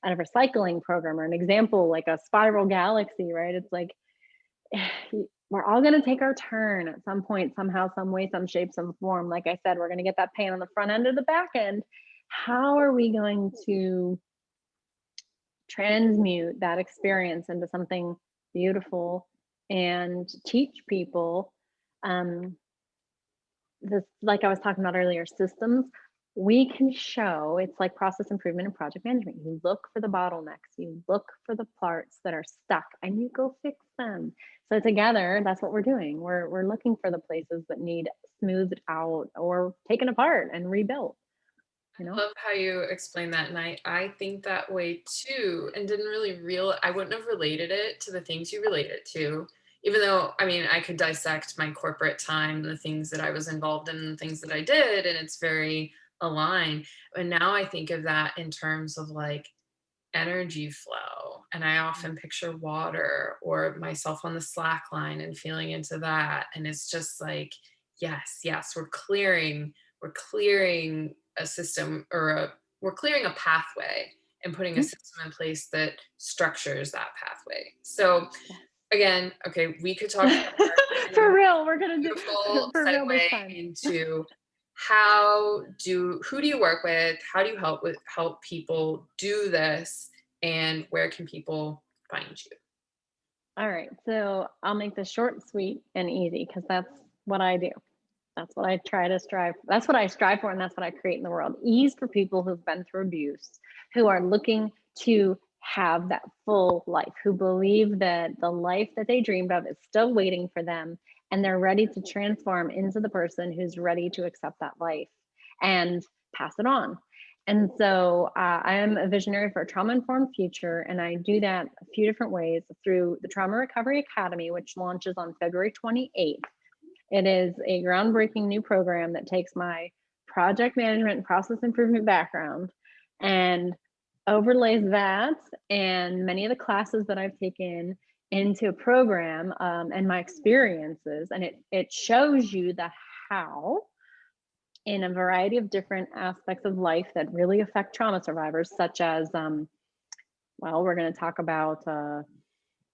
recycling program or an example, like a spiral galaxy, right? It's like we're all going to take our turn at some point, somehow, some way, some shape, some form. Like I said, we're going to get that pain on the front end or the back end. How are we going to transmute that experience into something beautiful and teach people this, like I was talking about earlier, systems? We can show, it's like process improvement and project management. You look for the bottlenecks, you look for the parts that are stuck, and you go fix them. So together, that's what we're doing. We're looking for the places that need smoothed out or taken apart and rebuilt, you know? Love how you explain that, and I think that way too, and didn't really I wouldn't have related it to the things you relate it to, even though, I mean, I could dissect my corporate time, the things that I was involved in, the things that I did, and it's very aligned. And now I think of that in terms of like energy flow, and I often picture water or myself on the slack line and feeling into that, and it's just like, yes, yes, we're clearing a system, or we're clearing a pathway and putting a Mhm. system in place that structures that pathway. So Yeah. again, okay, we could talk forever. And For a real, we're gonna do beautiful for real this segue time. into who do you work with? How do you help people do this? And where can people find you? All right, so I'll make this short, sweet, and easy because that's what I do. That's what I try to strive. That's what I strive for, and that's what I create in the world. Ease for people who've been through abuse, who are looking to have that full life, who believe that the life that they dreamed of is still waiting for them, and they're ready to transform into the person who's ready to accept that life and pass it on. And so I am a visionary for a trauma informed future, and I do that a few different ways through the Trauma Recovery Academy, which launches on February 28th. It is a groundbreaking new program that takes my project management and process improvement background and overlays that and many of the classes that I've taken into a program, and my experiences. And it shows you the how in a variety of different aspects of life that really affect trauma survivors, such as, well, we're going to talk about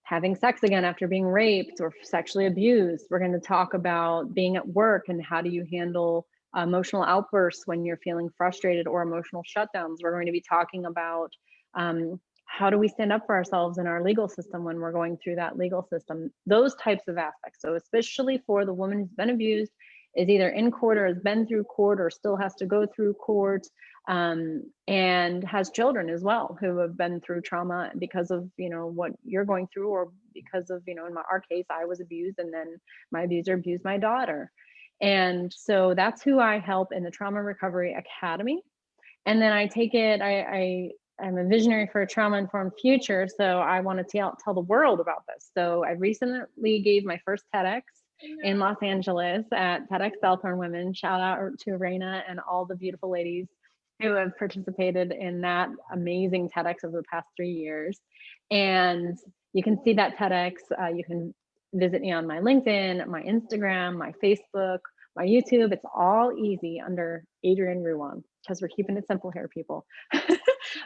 having sex again after being raped or sexually abused. We're going to talk about being at work and how do you handle emotional outbursts when you're feeling frustrated or emotional shutdowns. We're going to be talking about how do we stand up for ourselves in our legal system when we're going through that legal system, those types of aspects. So especially for the woman who's been abused, is either in court or has been through court or still has to go through court, and has children as well who have been through trauma because of, you know, what you're going through, or because of, you know, in our case, I was abused and then my abuser abused my daughter. And so that's who I help in the Trauma Recovery Academy. And then I take it, I'm a visionary for a trauma informed future. So I want to tell the world about this. So I recently gave my first TEDx in Los Angeles at TEDx Bellthorn Women. Shout out to Raina and all the beautiful ladies who have participated in that amazing TEDx over the past 3 years. And you can see that TEDx. You can visit me on my LinkedIn, my Instagram, my Facebook, my YouTube. It's all easy under Adrienne Rouan because we're keeping it simple here, people.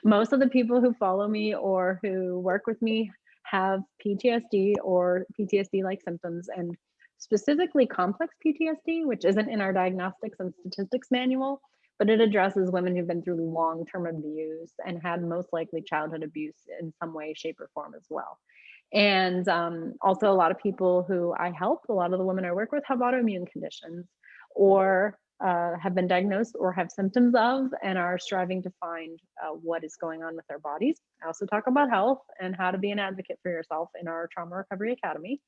Most of the people who follow me or who work with me have PTSD or PTSD like symptoms, and specifically complex PTSD, which isn't in our diagnostics and statistics manual, but it addresses women who've been through long-term abuse and had most likely childhood abuse in some way, shape, or form as well. And also, a lot of people who I help, a lot of the women I work with have autoimmune conditions or have been diagnosed or have symptoms of and are striving to find what is going on with their bodies. I also talk about health and how to be an advocate for yourself in our Trauma Recovery Academy.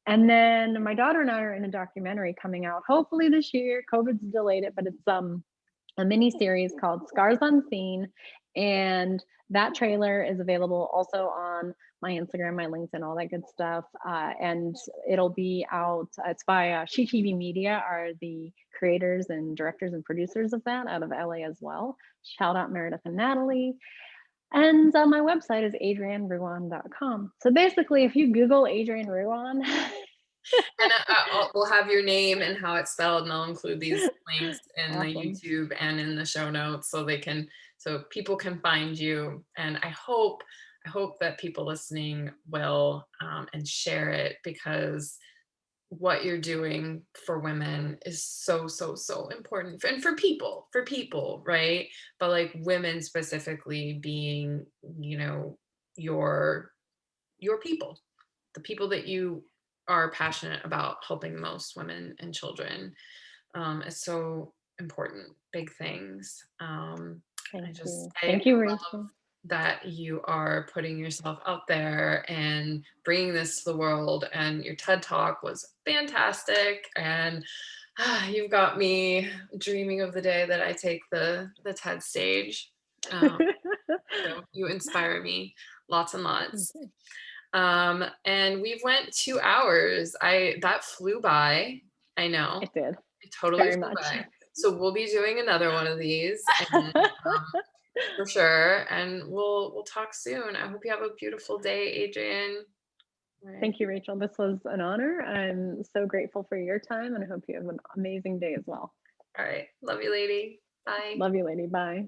And then my daughter and I are in a documentary coming out hopefully this year. COVID's delayed it, but it's a mini series called Scars Unseen. And that trailer is available also on my Instagram, my LinkedIn, all that good stuff. And it'll be out. It's by She TV Media, are the creators and directors and producers of that, out of LA as well. Shout out Meredith and Natalie. And my website is adriennerouan.com. So basically, if you Google Adrienne Rouan, And we'll have your name and how it's spelled, and I'll include these links in the Awesome. YouTube and in the show notes so people can find you. And I hope that people listening will and share it, because what you're doing for women is so so so important, and for people, right? But like women specifically being, you know, your people, the people that you are passionate about helping most, women and children. It's so important. Big things. Thank you. I Thank you, love Rachel. that you are putting yourself out there and bringing this to the world. And your TED talk was fantastic. And you've got me dreaming of the day that I take the TED stage. Um, so you inspire me lots and Thank lots. you. And we've went 2 hours. That flew by. I know. It did It totally very flew much. by. So we'll be doing another one of these, and for sure. And we'll talk soon. I hope you have a beautiful day, Adrienne. All right. Thank you, Rachel. This was an honor. I'm so grateful for your time and I hope you have an amazing day as well. All right. Love you, lady. Bye. Love you, lady. Bye.